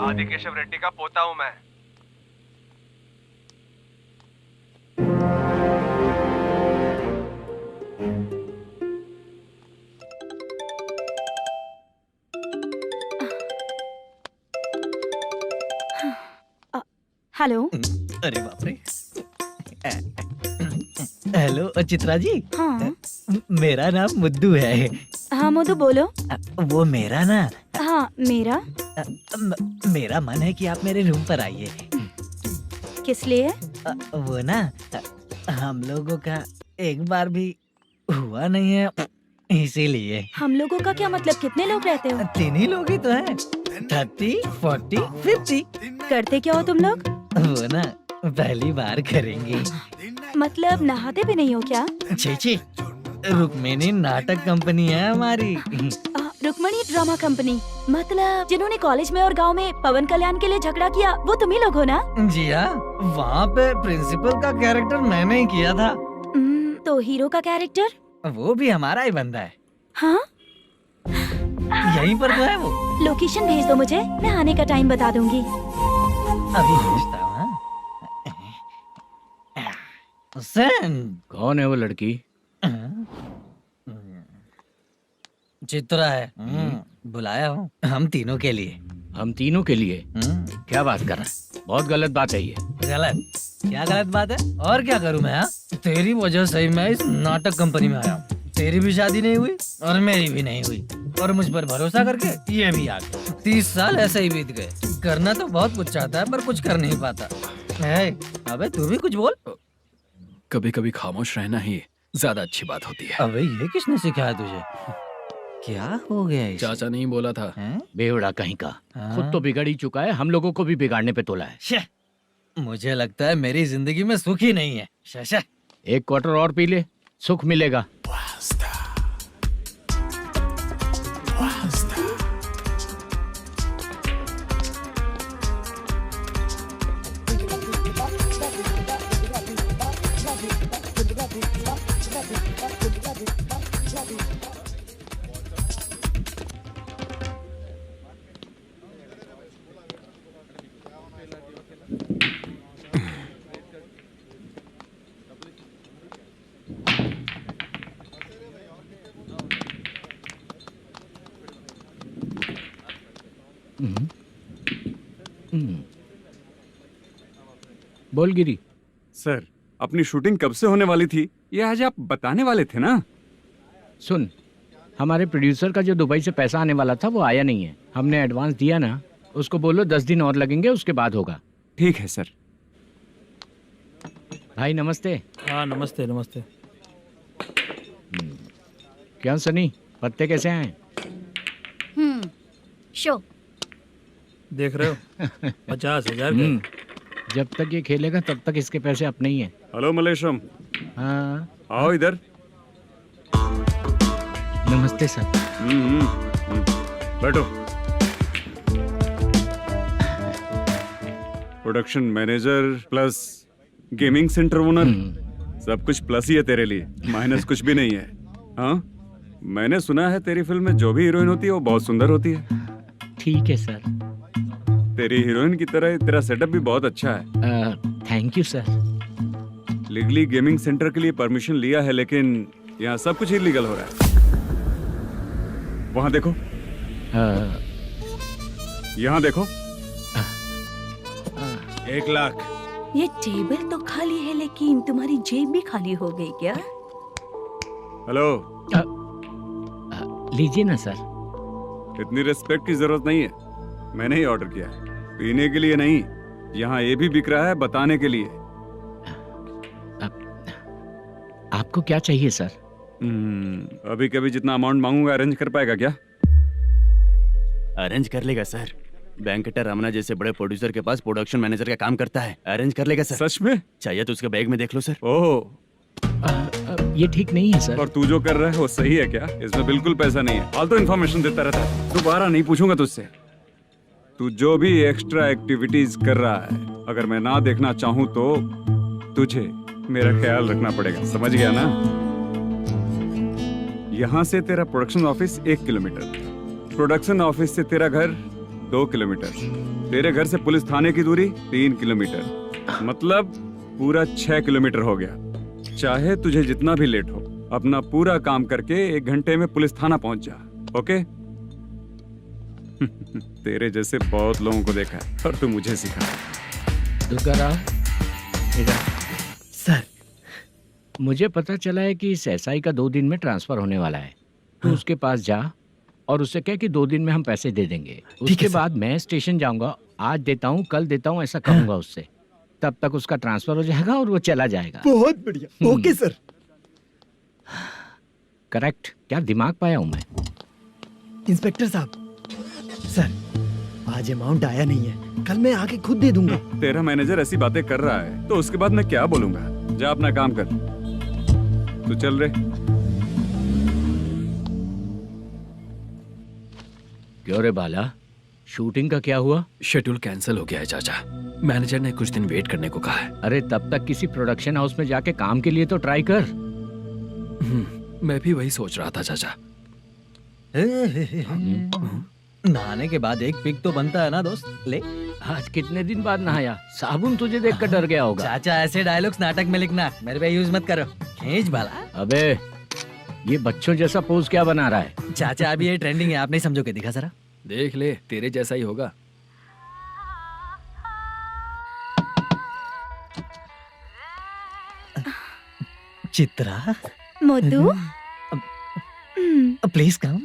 आदि केशव रेड्डी का पोता हूँ मैं। हेलो। अरे बाप रे। हेलो चित्रा जी। हाँ मेरा नाम मुद्दू है। हाँ मधु बोलो। वो मेरा ना। हाँ मेरा। मेरा मन है कि आप मेरे रूम पर आइए। किस लिए? वो ना हम लोगों का एक बार भी हुआ नहीं है, इसीलिए। हम लोगों का क्या मतलब? कितने लोग रहते हो? 3 ही लोग ही तो हैं। 30, 40, 50। करते क्या हो तुम लोग? वो ना पहली बार करेंगे। मतलब नहाते भी नहीं हो क्या? छी, रुक्मिणी नाटक कंपनी है हमारी। Rukmini drama company? मतलब जिन्होंने कॉलेज में और गांव में पवन कल्याण के लिए झगड़ा किया वो तुम ही लोग हो ना? जी हाँ, वहाँ पे प्रिंसिपल का कैरेक्टर मैंने ही किया था। तो हीरो का कैरेक्टर? वो भी हमारा ही बंदा है। हाँ यहीं पर तो है वो। लोकेशन भेज दो मुझे, मैं आने का टाइम बता दूंगी। अभी भेजता हूँ। कौन है वो लड़की? चित्रा है। बुलाया हूँ हम तीनों के लिए। हम तीनों के लिए? क्या बात कर रहा है? बहुत गलत बात है ये। गलत? क्या गलत बात है? और क्या करूँ मैं? तेरी वजह से मैं इस नाटक कंपनी में आया हूँ। तेरी भी शादी नहीं हुई और मेरी भी नहीं हुई, और मुझ पर भरोसा करके ये भी आ गया। 30 साल ऐसे ही बीत गए। करना तो बहुत कुछ चाहता है पर कुछ कर नहीं पाता। अबे तू भी कुछ बोल। कभी कभी खामोश रहना ही ज्यादा अच्छी बात होती है। अबे ये किसने सिखाया तुझे? क्या हो गया इसे? चाचा नहीं बोला था? बेवड़ा कहीं का। खुद तो बिगड़ ही चुका है, हम लोगों को भी बिगाड़ने पे तोला है। मुझे लगता है मेरी जिंदगी में सुख ही नहीं है। शशा। 1 क्वार्टर और पी ले, सुख मिलेगा। बोल गिरी। सर, अपनी शूटिंग कब से होने वाली थी ये आज आप बताने वाले थे ना? सुन, हमारे प्रोड्यूसर का जो दुबई से पैसा आने वाला था वो आया नहीं है। हमने एडवांस दिया ना, उसको बोलो 10 दिन और लगेंगे, उसके बाद होगा। ठीक है सर। भाई नमस्ते। हाँ नमस्ते नमस्ते। क्या सनी, पत्ते कैसे आए? शो देख रहे हो 50,000 का। जब तक ये खेलेगा तब तक इसके पैसे अपने ही हैं। हेलो मलेशम। हाँ आओ इधर। नमस्ते सर। बैठो। Production manager plus gaming centre owner, सब कुछ प्लस ही है तेरे लिए, माइनस कुछ भी नहीं है। हाँ, मैंने सुना है तेरी फिल्म में जो भी हीरोइन होती है वो बहुत सुंदर होती है। ठीक है सर। तेरी हीरोइन की तरह तेरा सेटअप भी बहुत अच्छा है। Thank you sir. Legally gaming centre के लिए परमिशन लिया है, लेकिन यहाँ सब कुछ इलीगल हो रहा है। वहाँ देखो। यहाँ देखो। 1 लाख। ये टेबल तो खाली है लेकिन तुम्हारी जेब भी खाली हो गई क्या? हेलो। लीजिए ना सर। इतनी रिस्पेक्ट की जरूरत नहीं है, मैंने ही ऑर्डर किया है। पीने के लिए नहीं, यहाँ ये भी बिक रहा है बताने के लिए। आपको क्या चाहिए सर? अभी कभी जितना अमाउंट मांगूंगा अरेंज कर पाएगा क्या? अरेंज कर लेगा सर। वेंकटर रमना जैसे बड़े प्रोड्यूसर के पास प्रोडक्शन मैनेजर का काम करता है, अरेंज कर लेगा सर। सच में? चाहिए तो उसके बैग में देख लो सर। ओह ये ठीक नहीं है सर। और तू जो कर रहा है वो सही है क्या? इसमें बिल्कुल पैसा नहीं है, फालतू इन्फॉर्मेशन देता रहता है। दोबारा नहीं पूछूंगा तुझसे। तू जो भी एक्स्ट्रा एक्टिविटीज कर रहा है, अगर मैं ना देखना चाहूँ तो तुझे मेरा ख्याल रखना पड़ेगा, समझ गया ना? यहाँ से तेरा production office 1 kilometre, production office से तेरा घर 2 किलोमीटर, तेरे घर से पुलिस थाने की दूरी 3 किलोमीटर, मतलब पूरा 6 किलोमीटर हो गया। चाहे तुझे जितना भी लेट हो, अपना पूरा काम करके 1 घंटे में पुलिस थाना पहुंच जा, ओके? तेरे जैसे बहुत लोगों को देखा है और तू मुझे सिखा। सर, मुझे पता चला है कि इस एसआई का 2 दिन में ट्रांसफर होने वाला है। तू उसके पास जा और उससे कह कि 2 दिन में हम पैसे दे देंगे। उसके बाद मैं स्टेशन जाऊंगा, आज देता हूँ कल देता हूँ ऐसा कहूंगा उससे। तब तक उसका ट्रांसफर हो जाएगा और वो चला जाएगा। बहुत बढ़िया, ओके सर। करेक्ट, क्या दिमाग पाया हूँ मैं। इंस्पेक्टर साहब, सर आज अमाउंट आया नहीं है, कल मैं आके खुद दे दूंगा। तेरा मैनेजर ऐसी बातें कर रहा है तो उसके बाद मैं क्या बोलूंगा? जा अपना काम कर, तू चल रे। क्यों रे बाला, शूटिंग का क्या हुआ? शेड्यूल कैंसिल हो गया है चाचा। मैनेजर ने कुछ दिन वेट करने को कहा है। अरे तब तक किसी प्रोडक्शन हाउस में जाके काम के लिए तो ट्राई कर। मैं भी वही सोच रहा था चाचा। नहाने के बाद एक पिक तो बनता है ना दोस्त, ले। आज कितने दिन बाद नहाया? साबुन तुझे देखकर डर गया होगा। चाचा ऐसे डायलॉग्स नाटक में लिखना, मेरे पे यूज मत करो। खींच बाला। अबे ये बच्चों जैसा पोज क्या बना रहा है? चाचा अभी ये ट्रेंडिंग है, आप नहीं समझोगे, दिखा जरा। देख ले, तेरे जैसा ही होगा। Chitra, Modu, please come.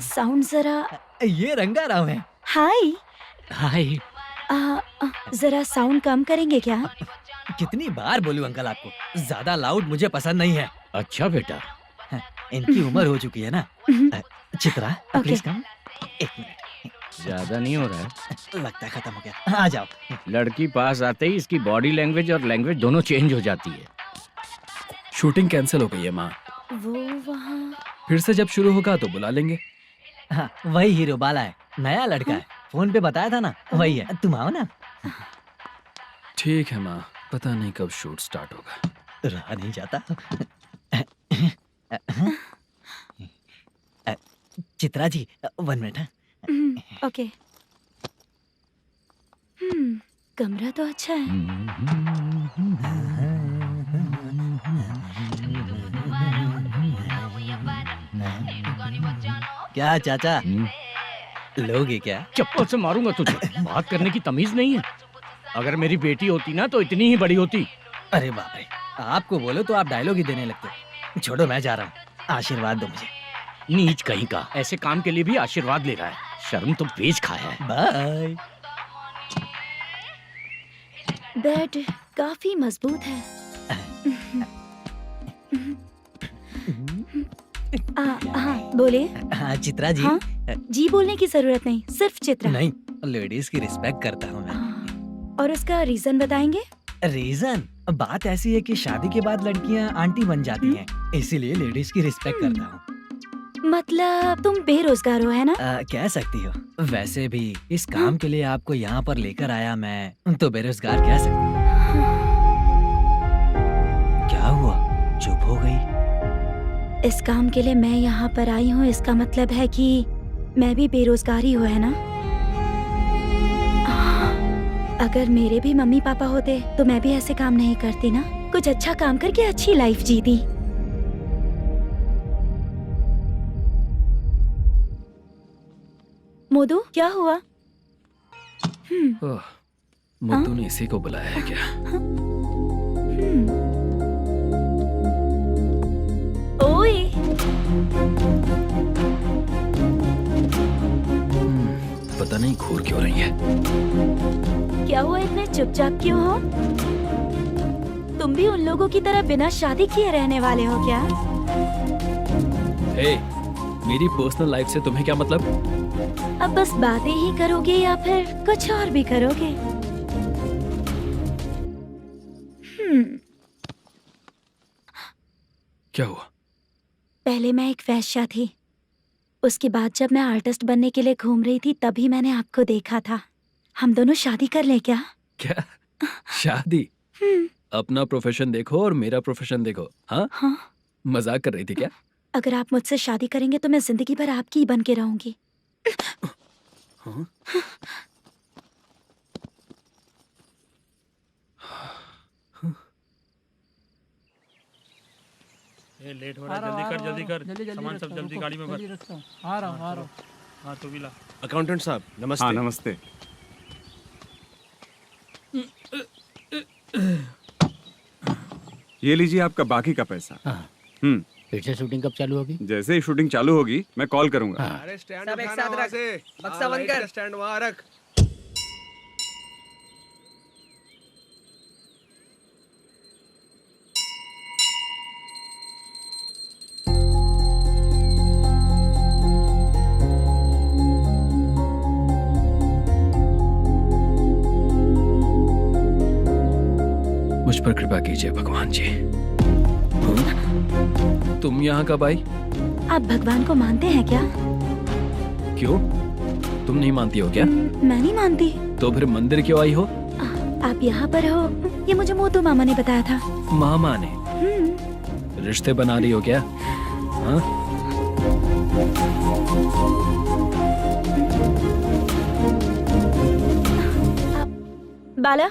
Sound जरा। ये रंगाराव है। हाय। हाय। जरा साउंड कम करेंगे क्या? कितनी बार बोलूं अंकल आपको, ज्यादा लाउड मुझे पसंद नहीं है। अच्छा बेटा, इनकी उम्र हो चुकी है ना। Chitra, please come. 1 मिनट, ज्यादा नहीं हो रहा है? लगता है खत्म हो गया। आ जाओ। लड़की पास आते ही इसकी बॉडी लैंग्वेज और लैंग्वेज दोनों चेंज हो जाती है। शूटिंग कैंसिल हो गई है माँ। वो वहाँ। फिर से जब शुरू होगा तो बुला लेंगे। हाँ, वही हीरो बाला है, नया लड़का है। फोन पे बताया था ना, वही है। तुम आओ ना। ठीक है माँ, पता नहीं कब शूट स्टार्ट होगा। रहा नहीं जाता। चित्रा जी 1 मिनट। ओके। कमरा तो अच्छा है। क्या चाचा, लोगे क्या? चप्पल से मारूंगा तुझे। बात करने की तमीज नहीं है। अगर मेरी बेटी होती ना तो इतनी ही बड़ी होती। अरे बाप रे, आपको बोलो तो आप डायलॉग ही देने लगते। छोड़ो, मैं जा रहा हूँ, आशीर्वाद दो मुझे। नीच कहीं का, ऐसे काम के लिए भी आशीर्वाद ले रहा है। शर्म तो बेच खाया है। बाय। बेड काफी मजबूत है। हाँ बोले। हाँ चित्रा जी। हाँ? जी बोलने की जरूरत नहीं, सिर्फ चित्रा। नहीं, लेडीज की रिस्पेक्ट करता हूँ मैं। और उसका रीजन बताएंगे? रीजन? बात ऐसी है कि शादी के बाद लड़कियाँ आंटी बन जाती हैं, इसीलिए लेडीज की रिस्पेक्ट करता हूँ। मतलब तुम बेरोजगार हो, है ना? कह सकती हो। वैसे भी इस काम के लिए आपको यहाँ पर लेकर आया मैं, तो बेरोजगार कह सकती हूँ। क्या हुआ, चुप हो गई? इस काम के लिए मैं यहाँ पर आई हूँ, इसका मतलब है कि मैं भी बेरोजगार ही हूँ, है ना? अगर मेरे भी मम्मी पापा होते तो मैं भी ऐसे काम नहीं करती ना। कुछ अच्छा काम करके अच्छी लाइफ जीती। मोदू, क्या हुआ? मुद्दू ने इसी को बुलाया है क्या? ओए। पता नहीं घूर क्यों रही है। क्या हुआ, इतने चुपचाप क्यों हो? तुम भी उन लोगों की तरह बिना शादी किए रहने वाले हो क्या? हे, मेरी पर्सनल लाइफ से तुम्हें क्या मतलब? अब बस बातें ही करोगे या फिर कुछ और भी करोगे? क्या हुआ? पहले मैं एक वेश्या थी, उसके बाद जब मैं आर्टिस्ट बनने के लिए घूम रही थी तभी मैंने आपको देखा था। हम दोनों शादी कर ले क्या? क्या शादी? अपना प्रोफेशन देखो और मेरा प्रोफेशन देखो। हाँ, हाँ। मजाक कर रही थी क्या? अगर आप मुझसे शादी करेंगे तो मैं जिंदगी भर आपकी ही बन के रहूंगी। हाँ? ये लेट हो रहा है, जल्दी कर सामान सब जल्दी गाड़ी में भर। आ रहा हूँ। हाँ तो भी ला। अकाउंटेंट साहब नमस्ते। हाँ नमस्ते। ये लीजिए आपका बाकी का पैसा। फिर से शूटिंग कब चालू होगी? जैसे ही शूटिंग चालू होगी मैं कॉल करूंगा। अरे स्टैंड सब एक उठाना साथ वहाँ रख। से। बक्सा बंद कर। स्टैंड वहाँ रख। मुझ पर कृपा कीजिए भगवान जी। तुम यहाँ कब आई? आप भगवान को मानते हैं क्या? क्यों? तुम नहीं मानती हो क्या? मैं नहीं मानती। तो फिर मंदिर क्यों आई हो? आप यहाँ पर हो ये मुझे मोटू मामा ने बताया था। मामा ने? रिश्ते बना रही हो क्या? हाँ? बाला,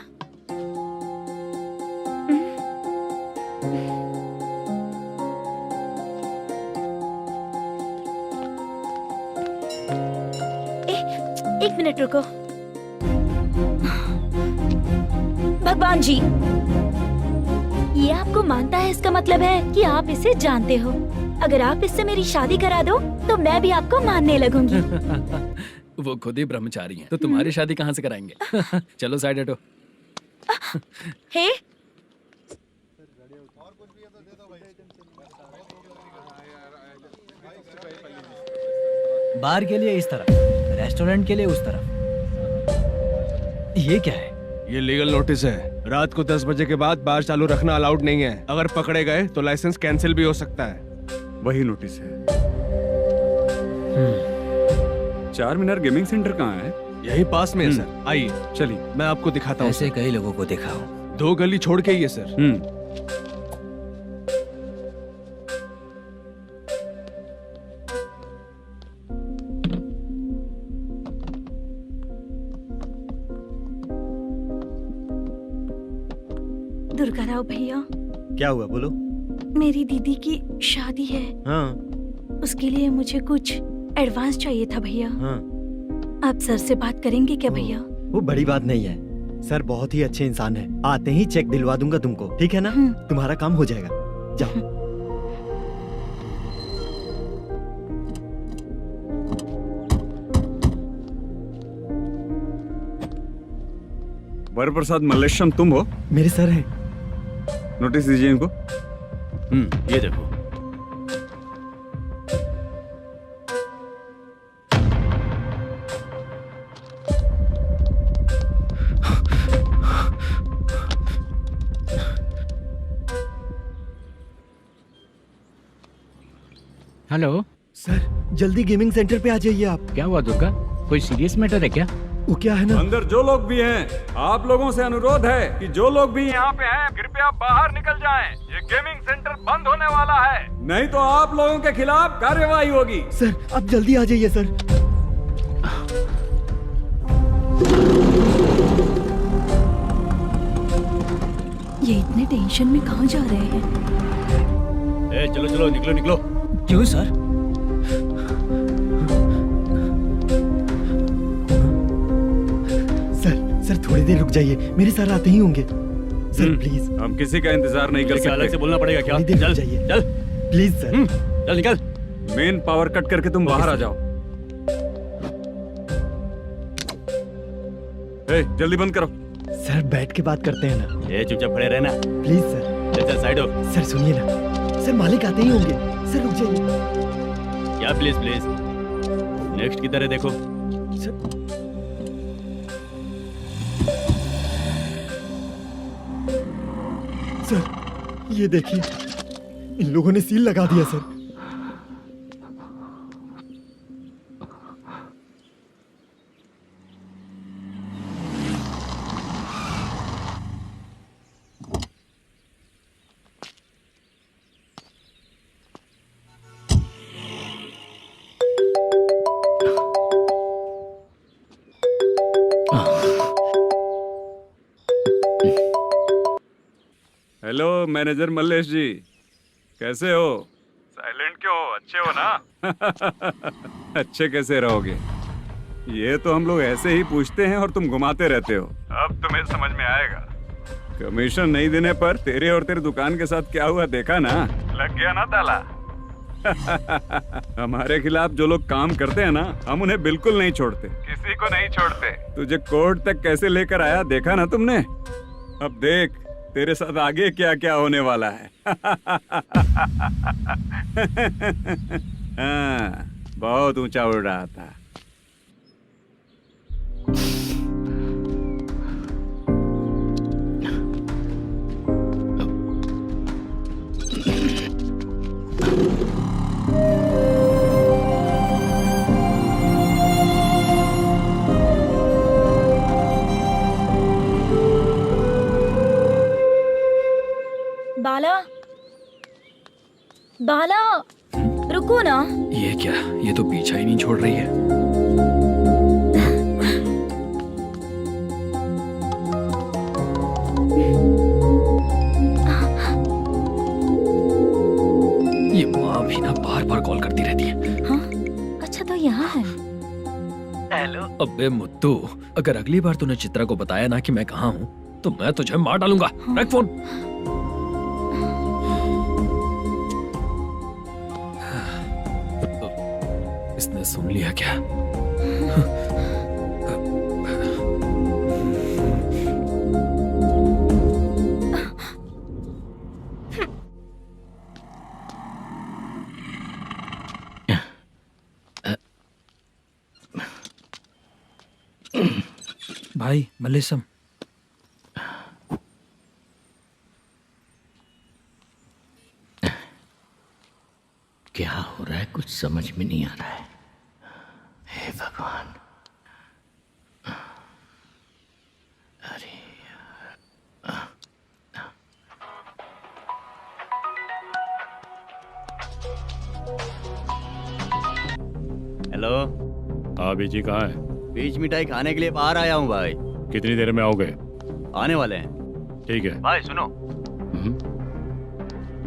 एक मिनट रुको। भगवान जी, ये आपको मानता है इसका मतलब है कि आप इसे जानते हो। अगर आप इससे मेरी शादी करा दो तो मैं भी आपको मानने लगूंगी। वो खुद ही ब्रह्मचारी हैं, तो तुम्हारी शादी कहाँ से कराएंगे? चलो साइड हटो। हे, बार के लिए इस तरफ, रेस्टोरेंट के लिए उस तरफ। ये क्या है? ये लीगल नोटिस है। रात को 10 बजे के बाद बार चालू रखना अलाउड नहीं है। अगर पकड़े गए तो लाइसेंस कैंसिल भी हो सकता है। वही नोटिस है। चार मीनार गेमिंग सेंटर कहाँ है? यही पास में है सर। आइए चलिए मैं आपको दिखाता हूँ। ऐसे कई लोगों को देखा हूँ। 2 गली छोड़ के ही है सर। दुर्गा राव भैया, क्या हुआ बोलो। मेरी दीदी की शादी है, हाँ उसके लिए मुझे कुछ एडवांस चाहिए था भैया। हाँ। आप सर से बात करेंगे क्या भैया? वो बड़ी बात नहीं है, सर बहुत ही अच्छे इंसान है। आते ही चेक दिलवा दूंगा तुमको, ठीक है ना? तुम्हारा काम हो जाएगा। जाओ। वरप्रसाद मल्लेश्वरम तुम हो? मेरे सर हैं। नोटिस दीजिए इनको। ये देखो। हेलो सर, जल्दी गेमिंग सेंटर पे आ जाइए आप। क्या हुआ दुर्गा? कोई सीरियस मैटर है क्या? वो क्या है ना, अंदर जो लोग भी हैं, आप लोगों से अनुरोध है कि जो लोग भी यहाँ पे हैं, कृपया बाहर निकल जाएं। ये गेमिंग सेंटर बंद होने वाला है, नहीं तो आप लोगों के खिलाफ कार्यवाही होगी। सर आप जल्दी आ जाइए सर। ये इतने टेंशन में कहाँ जा रहे हैं? चलो चलो निकलो निकलो। क्यों सर? सर थोड़ी देर रुक जाइए, मेरे सर आते ही होंगे। Sir please. हम किसी का इंतजार नहीं कर सकते। अलग से बोलना पड़ेगा क्या? चल जाइए, चल प्लीज सर। चल निकल। मेन पावर कट करके तुम बाहर आ जाओ। जल्दी बंद करो। सर बैठ के बात करते हैं ना। ये चुपचाप खड़े रहना प्लीज सर। चल साइड हो। सर सुनिए ना, सर मालिक आते ही होंगे। सर रुक जाइए। क्या प्लीज प्लीज? नेक्स्ट की तरह देखो। सर सर ये देखिए, इन लोगों ने सील लगा दिया सर। हेलो मैनेजर मल्लेश जी, कैसे हो? साइलेंट क्यों हो? अच्छे हो ना? अच्छे कैसे रहोगे? ये तो हम लोग ऐसे ही पूछते हैं और तुम घुमाते रहते हो। अब तुम्हें समझ में आएगा। कमीशन नहीं देने पर तेरे और तेरी दुकान के साथ क्या हुआ देखा ना? लग गया ना ताला। हमारे खिलाफ जो लोग काम करते हैं ना, हम उन्हें बिल्कुल नहीं छोड़ते, किसी को नहीं छोड़ते। तुझे कोर्ट तक कैसे लेकर आया देखा ना तुमने? अब देख तेरे साथ आगे क्या क्या होने वाला है। हाँ, बहुत ऊंचा उड़ रहा था। बाला, बाला, रुको ना। ये क्या, ये तो पीछा ही नहीं छोड़ रही है। ये माँ भी ना बार बार कॉल करती रहती है। हाँ? अच्छा तो यहाँ है। हेलो। अबे मुत्तू, अगर अगली बार तूने चित्रा को बताया ना कि मैं कहाँ हूँ तो मैं तुझे मार डालूंगा। रख फोन। इसने सुन लिया क्या? भाई मल्लेशम, क्या हो रहा है कुछ समझ में नहीं आ रहा है। हे भगवान, अरे हेलो। हाँ बीजी कहाँ है? बीच मिठाई खाने के लिए बाहर आया हूँ भाई। कितनी देर में आओगे? आने वाले हैं। ठीक है। भाई सुनो,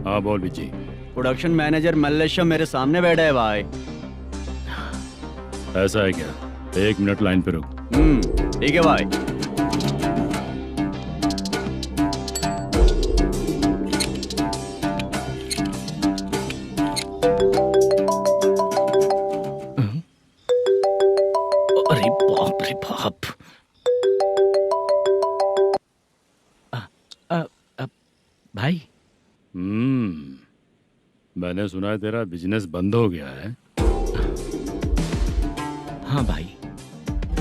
हाँ बोल बीजी। प्रोडक्शन मैनेजर मल्लेशम मेरे सामने बैठा है भाई। ऐसा है क्या? 1 मिनट लाइन पे रुक। ठीक है भाई। अरे बाप रे बाप। भाई। मैंने सुना है तेरा बिजनेस बंद हो गया है। हाँ भाई।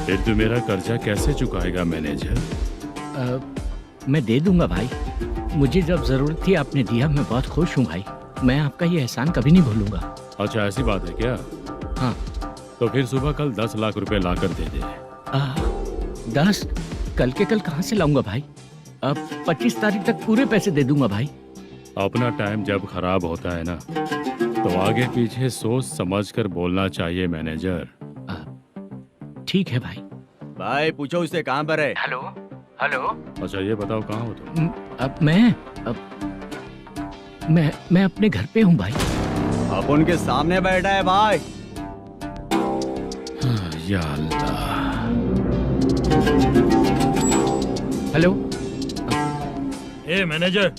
फिर तू मेरा कर्जा कैसे चुकाएगा मैनेजर? मैं दे दूंगा भाई, मुझे जब जरूरत थी आपने दिया, मैं बहुत खुश हूँ भाई। मैं आपका ये एहसान कभी नहीं भूलूंगा। अच्छा ऐसी बात है क्या? हाँ। तो फिर सुबह कल 10 लाख रुपए लाकर दे दे। 10? कल के कल कहाँ से लाऊंगा भाई? अब 25 तारीख तक पूरे पैसे दे दूंगा भाई। अपना टाइम जब खराब होता है ना, तो आगे पीछे सोच समझ कर बोलना चाहिए मैनेजर। ठीक है भाई। भाई पूछो उससे कहाँ पर है। Hello hello. अच्छा ये बताओ कहाँ हो तुम? अब मैं अपने घर पे हूँ भाई। अब उनके सामने बैठा है भाई। या अल्लाह। हेलो। ए मैनेजर,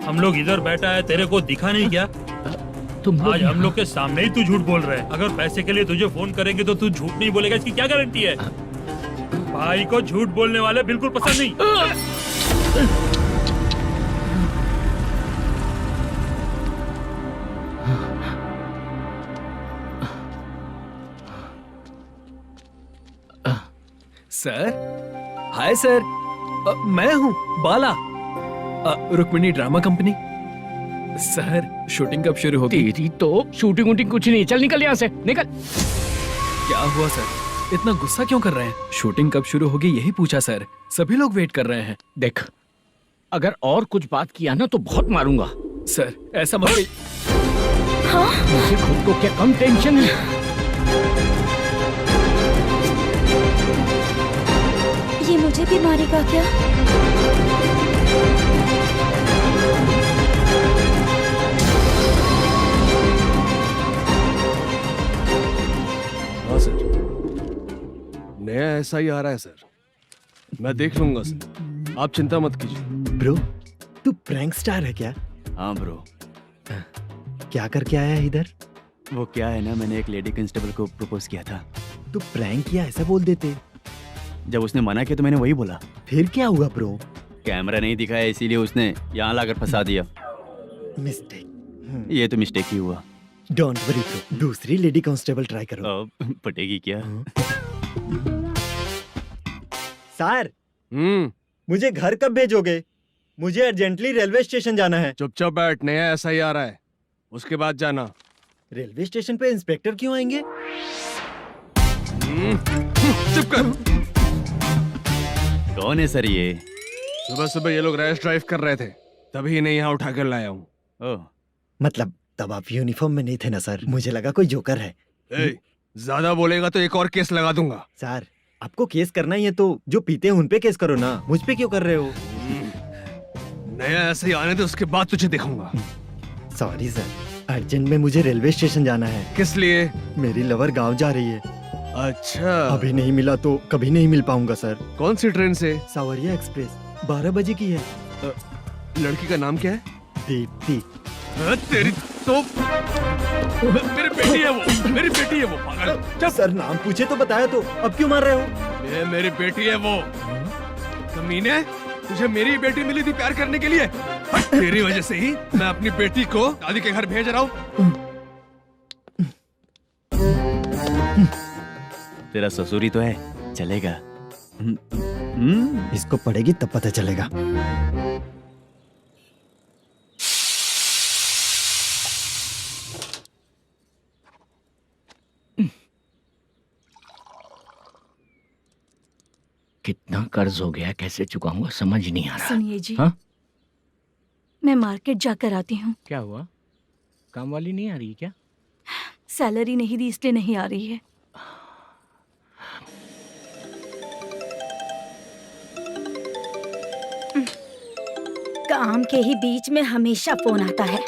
हम लोग इधर बैठा है, तेरे को दिखा नहीं क्या? तुम आज हम लोग के सामने ही तू झूठ बोल रहा है। अगर पैसे के लिए तुझे फोन करेंगे तो तू झूठ नहीं बोलेगा, इसकी क्या गारंटी है? भाई को झूठ बोलने वाले बिल्कुल पसंद नहीं। सर, हाय सर, मैं हूँ Bala. Rukmini drama company. Sir shooting कब शुरू होगी? तेरी तो शूटिंग वूटिंग कुछ नहीं, चल निकल यहाँ से, निकल। क्या हुआ सर, इतना गुस्सा क्यों कर रहे हैं? शूटिंग कब शुरू होगी यही पूछा सर, सभी लोग वेट कर रहे हैं। देख, अगर और कुछ बात किया ना तो बहुत मारूंगा। सर ऐसा मत कहिए। मुझे खुद को क्या कम टेंशन है? ये मुझे भी मारेगा क्या? हाँ सर, नया ऐसा ही आ रहा है सर, मैं देख लूंगा सर, आप चिंता मत कीजिए। ब्रो, तू प्रैंक स्टार है क्या? हाँ ब्रो। क्या करके आया है इधर? वो क्या है ना, मैंने एक लेडी कांस्टेबल को प्रपोज किया था। तू प्रैंक किया ऐसा बोल देते। जब उसने मना किया तो मैंने वही बोला। फिर क्या हुआ ब्रो? कैमरा नहीं दिखाया इसीलिए उसने यहाँ लाकर फंसा दिया। मिस्टेक। ये तो मिस्टेक ही हुआ। डोंट वरी ब्रो, दूसरी लेडी कांस्टेबल ट्राई करो। पटेगी क्या? सर, मुझे घर कब भेजोगे? मुझे अर्जेंटली रेलवे स्टेशन जाना है। चुपचाप बैठ, नया ऐसा ही आ रहा है, उसके बाद जाना। रेलवे स्टेशन पे इंस्पेक्टर क्यों आएंगे? चुप कर। कौन है सर ये? सुबह सुबह ये लोग रैश ड्राइव कर रहे थे, तभी इन्हें यहाँ उठा कर लाया हूँ। मतलब तब आप यूनिफॉर्म में नहीं थे ना सर, मुझे लगा कोई जोकर है। ज्यादा बोलेगा तो एक और केस लगा दूंगा। सर, आपको केस करना ही है तो जो पीते हैं उन पे केस करो ना, मुझ पे क्यों कर रहे हो? नया ऐसे ही आने दे, उसके बाद तुझे दिखाऊंगा। सॉरी सर, अर्जेंट में मुझे रेलवे स्टेशन जाना है। किस लिए? मेरी लवर गांव जा रही है। अच्छा, अभी नहीं मिला तो कभी नहीं मिल पाऊंगा सर। कौन सी ट्रेन से? सावरिया एक्सप्रेस, 12 बजे की है। लड़की का नाम क्या है? दीप्ति। तेरी तो मेरी बेटी है वो, मेरी बेटी है वो, पागल। सर नाम पूछे तो बताया तो, अब क्यों मार रहे हो? ये मेरी बेटी है वो। कमीने, तुझे मेरी बेटी मिली थी प्यार करने के लिए, तेरी वजह से ही मैं अपनी बेटी को दादी के घर भेज रहा हूँ। तेरा ससुरी तो है, चलेगा। इसको पड़ेगी तब पता चलेगा। कितना कर्ज हो गया, कैसे चुकाऊंगा समझ नहीं आ रहा। सुनिए जी, हाँ? मैं मार्केट जाकर आती हूँ। क्या हुआ, काम वाली नहीं आ रही क्या? सैलरी नहीं दी इसलिए नहीं आ रही है। काम के ही बीच में हमेशा फोन आता है।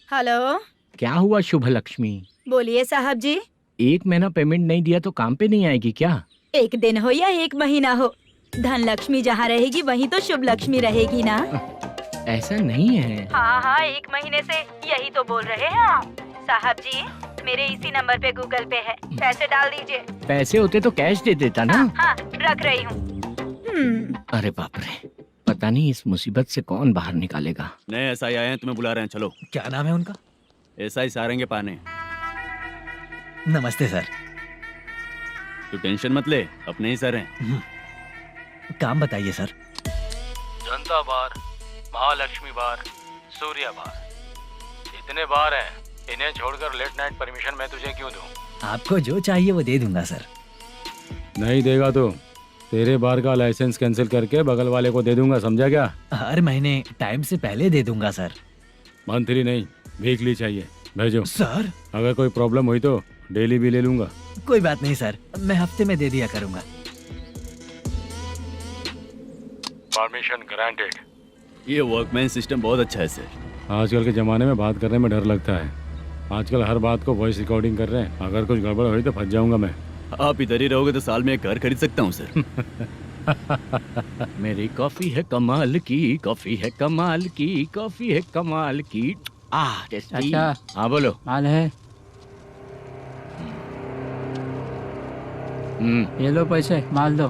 हेलो, क्या हुआ शुभ लक्ष्मी? बोलिए साहब जी। 1 महीना पेमेंट नहीं दिया तो काम पे नहीं आएगी क्या? 1 दिन हो या 1 महीना हो, धन लक्ष्मी जहाँ रहेगी वहीं तो शुभ लक्ष्मी रहेगी ना। ऐसा नहीं है। हाँ, 1 महीने से यही तो बोल रहे हैं आप। साहब जी, मेरे इसी नंबर पे गूगल पे है, पैसे डाल दीजिए। पैसे होते तो कैश दे देता ना। हाँ, रख रही हूँ। अरे बाप रे, पता नहीं इस मुसीबत से कौन बाहर निकालेगा। नए एसआई आए हैं, तुम्हें बुला रहे हैं, चलो। क्या नाम है उनका? एसआई सारंगे पाने। नमस्ते सर। तू टेंशन मत ले, अपने ही सर हैं। काम बताइए सर। जनता बार, महालक्ष्मी बार, सूर्या बार, इतने बार हैं, इन्हें छोड़कर लेट नाइट परमिशन मैं तुझे क्यों दूं? आपको जो चाहिए वो दे दूंगा सर। नहीं देगा तो तेरे बार का लाइसेंस कैंसिल करके बगल वाले को दे दूंगा, समझा क्या? हर महीने टाइम से पहले दे दूंगा सर। मंथली नहीं, वीकली चाहिए, भेजो। सर, अगर कोई प्रॉब्लम हुई तो डेली भी ले लूंगा। कोई बात नहीं सर, मैं हफ्ते में दे दिया करूंगा। Permission granted. ये वर्कमैन सिस्टम बहुत अच्छा है सर। आजकल के ज़माने में बात करने में डर लगता है। आजकल हर बात को वॉइस रिकॉर्डिंग कर रहे हैं, अगर कुछ गड़बड़ हुई तो फंस जाऊंगा मैं। आप इधर ही रहोगे तो साल में एक घर खरीद सकता हूँ सर। मेरी कॉफी है कमाल की, कॉफी है कमाल की, कॉफी है कमाल की। टेस्टी। अच्छा, हाँ बोलो। माल है, ये लो पैसे, माल दो।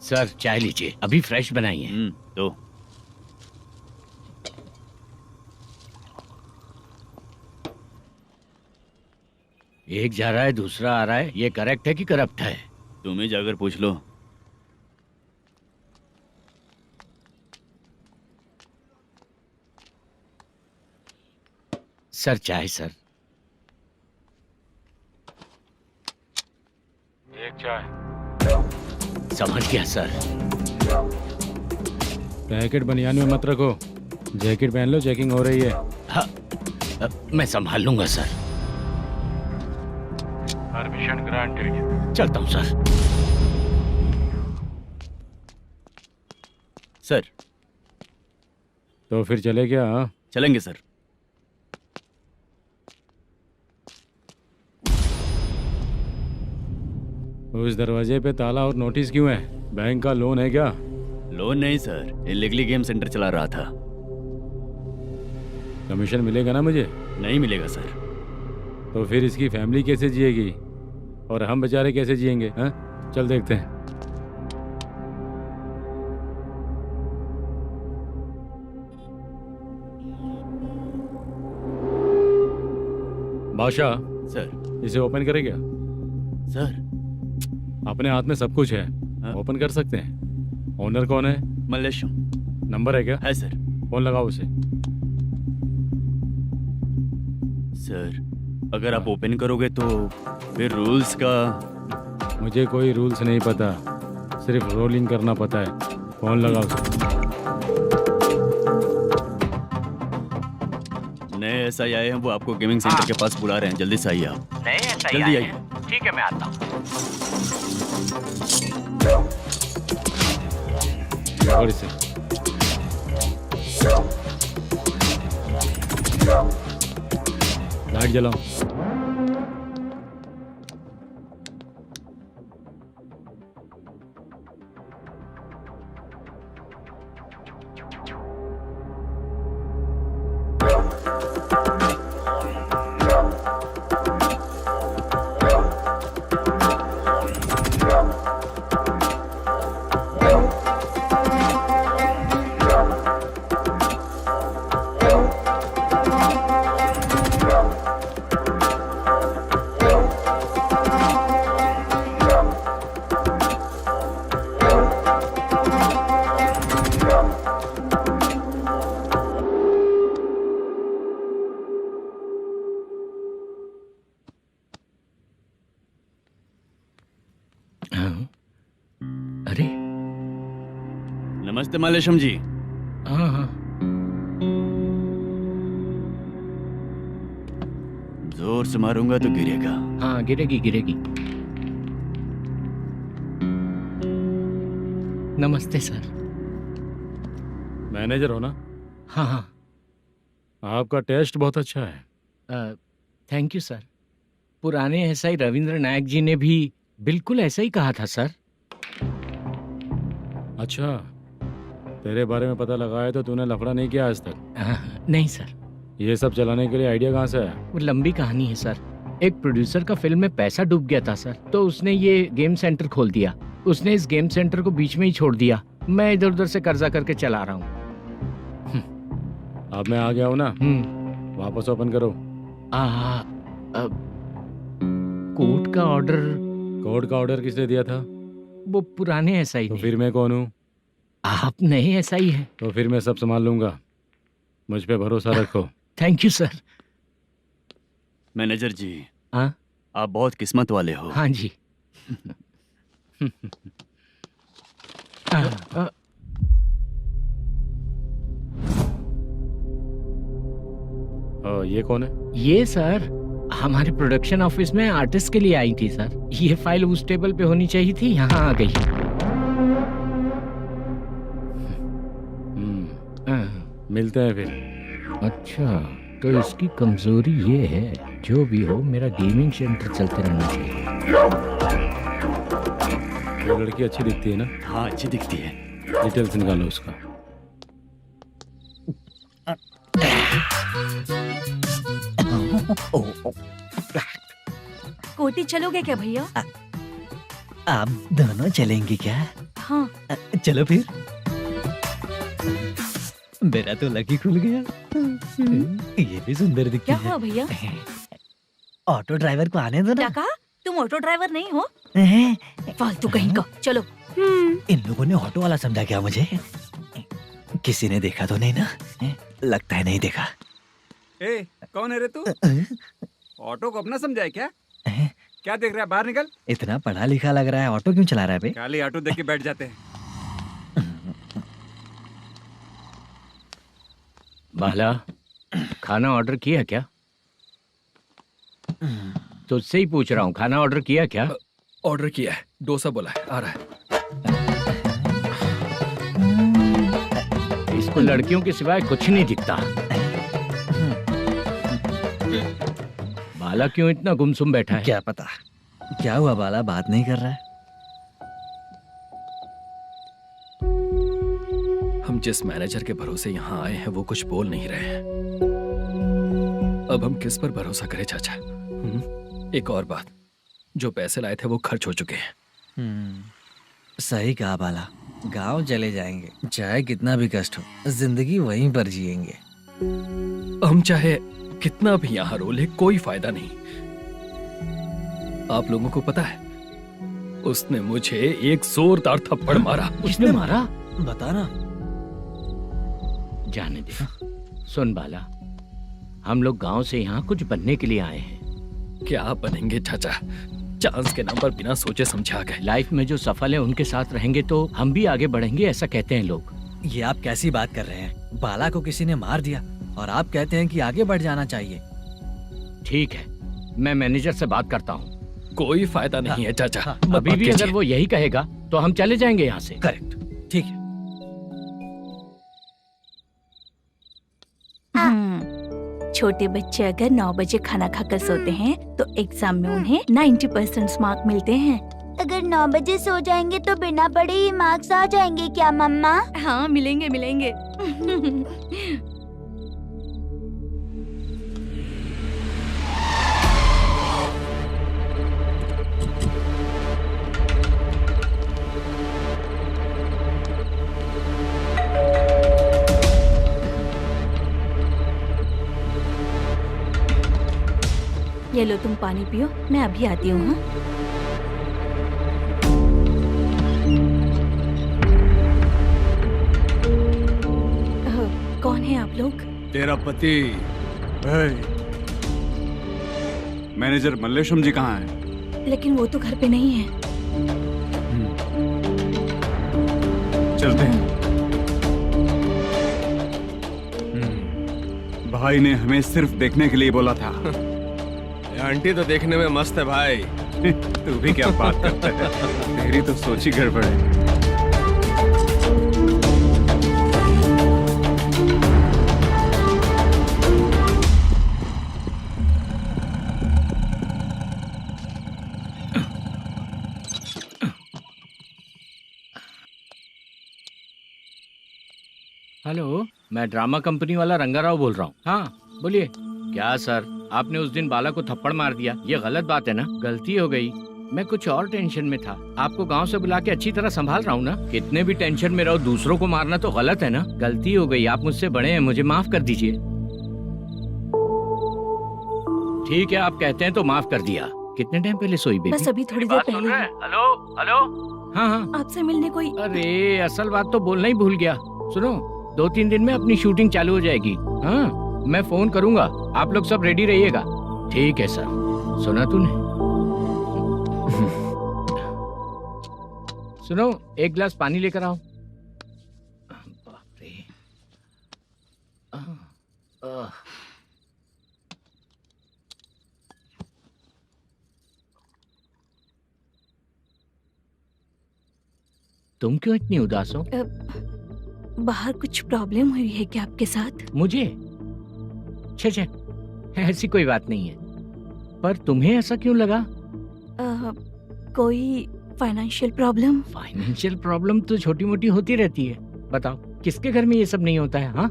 सर चाय लीजिए, अभी फ्रेश बनाई है। तो एक जा रहा है दूसरा आ रहा है, ये करेक्ट है कि करप्ट है? तुम ही जाकर पूछ लो। सर चाय सर। एक चाय। समझ गया सर। पैकेट बनियान में मत रखो, जैकेट पहन लो, चेकिंग हो रही है। हाँ, मैं संभाल लूंगा सर। Permission granted. चलता हूँ सर। सर तो फिर चले क्या? हाँ? चलेंगे सर। उस दरवाजे पे ताला और नोटिस क्यों है? बैंक का लोन है क्या? लोन नहीं सर, इलीगली गेम सेंटर चला रहा था। कमीशन मिलेगा ना मुझे? नहीं मिलेगा सर। तो फिर इसकी फैमिली कैसे जिएगी और हम बेचारे कैसे जिएंगे? हाँ, चल देखते हैं। बादशाह सर। इसे ओपन करे क्या? सर अपने हाथ में सब कुछ है, हाँ? ओपन कर सकते हैं। ओनर कौन है? मल्लेशम। नंबर है क्या? है सर। फोन लगाओ उसे। सर अगर आप ओपन करोगे तो फिर रूल्स का। मुझे कोई रूल्स नहीं पता, सिर्फ रोलिंग करना पता है। फोन लगाओ उसे। नए SI आए हैं, वो आपको गेमिंग सेंटर के पास बुला रहे हैं। जल्दी से आइए आप। नए SI जल्दी आइए। ठीक है मैं आता हूँ। और इसे लाइट जलाओ। अरे नमस्ते मल्लेशम जी। हाँ हाँ जोर से मारूंगा तो गिरेगा। हाँ गिरेगी गिरेगी। नमस्ते सर। मैनेजर हो ना? हाँ हाँ। आपका टेस्ट बहुत अच्छा है। Thank you sir. पुराने SI रविंद्र नायक जी ने भी बिल्कुल ऐसा ही कहा था सर। अच्छा, तेरे बारे में पता लगा है तो तूने लफड़ा नहीं किया आज तक? नहीं सर। ये सब चलाने के लिए आइडिया कहाँ से आया? वो लंबी कहानी है सर। एक प्रोड्यूसर का फिल्म में पैसा डूब गया था सर, तो उसने ये गेम सेंटर खोल दिया। उसने इस गेम सेंटर को बीच में ही छोड़ दिया। मैं इधर उधर से कर्जा करके चला रहा हूँ। अब मैं आ गया हूँ ना, वापस ओपन करो। कोर्ट का ऑर्डर। कोर्ट का ऑर्डर किसने दिया था? वो पुराने SI तो ने। फिर मैं कौन हूँ? आप नए SI हैं। तो फिर मैं सब संभाल लूंगा, मुझ पे भरोसा रखो। Thank you sir. मैनेजर जी, हाँ आप बहुत किस्मत वाले हो। हाँ जी। ये कौन है? ये सर हमारे प्रोडक्शन ऑफिस में आर्टिस्ट के लिए आई थी सर। ये फाइल उस टेबल पे होनी चाहिए थी, यहाँ आ गई। मिलते हैं फिर। अच्छा, तो इसकी कमजोरी ये है। जो भी हो, मेरा गेमिंग सेंटर चलते रहना चाहिए। वो लड़की अच्छी दिखती है ना? हाँ अच्छी दिखती है। डिटेल्स निकालो उसका। कोटी चलोगे क्या भैया? आप दोनों चलेंगे क्या? हाँ। चलो फिर। मेरा तो लकी खुल गया। ये भी सुंदर दिखती क्या है। हुआ भैया? ऑटो ड्राइवर को आने दो ना। क्या कहा? तुम ऑटो ड्राइवर नहीं हो? हैं? फालतू कहीं का। चलो। इन लोगों ने ऑटो वाला समझा क्या मुझे? किसी ने देखा तो नहीं ना? लगता है नहीं देखा। ए, कौन है रे तू? ऑटो को अपना समझा है क्या? क्या देख रहा है? बाहर निकल। इतना पढ़ा लिखा लग रहा है, ऑटो क्यों चला रहा है बे? खाली ऑटो देख के बैठ जाते हैं। बाला, खाना ऑर्डर किया क्या? तुझसे ही पूछ रहा हूँ, खाना ऑर्डर किया क्या? ऑर्डर किया है, डोसा बोला है, आ रहा है। इसको लड़कियों के सिवाय कुछ नहीं दिखता। बाला क्यों इतना गुमसुम बैठा है? क्या पता क्या हुआ, बाला बात नहीं कर रहा है? हम जिस मैनेजर के भरोसे यहाँ आए हैं वो कुछ बोल नहीं रहे हैं। अब हम किस पर भरोसा करें चाचा? एक और बात, जो पैसे लाए थे वो खर्च हो चुके हैं। सही कहा बाला, गांव चले जाएंगे, चाहे कितना भी कष्ट हो, जिंदगी वहीं पर जिएंगे। हम चाहे कितना भी यहाँ रो ले, कोई फायदा नहीं। आप लोगों को पता है, उसने मुझे एक जोरदार थप्पड़ मारा। उसने मारा? बता ना। जाने दे। सुन बाला, हम लोग गांव से यहाँ कुछ बनने के लिए आए हैं। क्या बनेंगे चाचा? चांस के नाम पर बिना सोचे समझे आ गए। लाइफ में जो सफल है उनके साथ रहेंगे तो हम भी आगे बढ़ेंगे, ऐसा कहते हैं लोग। ये आप कैसी बात कर रहे हैं? बाला को किसी ने मार दिया और आप कहते हैं कि आगे बढ़ जाना चाहिए। ठीक है, मैं मैनेजर से बात करता हूँ। कोई फायदा नहीं है चाचा। अभी भी अगर वो यही कहेगा तो हम चले जाएंगे यहाँ से। करेक्ट, ठीक है। छोटे बच्चे अगर 9 बजे खाना खाकर सोते हैं तो एग्जाम में उन्हें 90% मार्क मिलते हैं। अगर 9 बजे सो जाएंगे तो बिना पढ़े ही मार्क्स आ जाएंगे क्या मम्मा? हाँ, मिलेंगे मिलेंगे। ये लो, तुम पानी पियो, मैं अभी आती हूँ। हाँ? कौन है आप लोग? तेरा पति। मैनेजर मल्लेशम जी कहाँ हैं? लेकिन वो तो घर पे नहीं है। चलते हैं। भाई ने हमें सिर्फ देखने के लिए बोला था। आंटी तो देखने में मस्त है भाई। तू भी क्या बात करता है? तेरी तो सोच ही गड़बड़ है। हेलो, मैं ड्रामा कंपनी वाला रंगाराव बोल रहा हूँ। हाँ बोलिए। क्या सर, आपने उस दिन बाला को थप्पड़ मार दिया, ये गलत बात है ना? गलती हो गई, मैं कुछ और टेंशन में था। आपको गांव से बुला के अच्छी तरह संभाल रहा हूँ ना। कितने भी टेंशन में रहो, दूसरों को मारना तो गलत है ना। गलती हो गई, आप मुझसे बड़े हैं, मुझे माफ कर दीजिए। ठीक है, आप कहते हैं तो माफ कर दिया। कितने टाइम पहले सोई बेबी? बस अभी थोड़ी देर पहले। Hello hello. हाँ हाँ, आपसे मिलने कोई। अरे असल बात तो बोलना ही भूल गया। सुनो, 2-3 दिन में अपनी शूटिंग चालू हो जाएगी। हाँ, मैं फोन करूंगा, आप लोग सब रेडी रहिएगा। ठीक है सर। सुना तूने? सुनो, एक गिलास पानी लेकर आओ। बाप रे। तुम क्यों इतनी उदास हो? बाहर कुछ प्रॉब्लम हुई है क्या आपके साथ? मुझे? छे, ऐसी कोई बात नहीं है। पर तुम्हें ऐसा क्यों लगा? कोई फाइनेंशियल प्रॉब्लम? फाइनेंशियल प्रॉब्लम तो छोटी मोटी होती रहती है। बताओ, किसके घर में ये सब नहीं होता है? हाँ,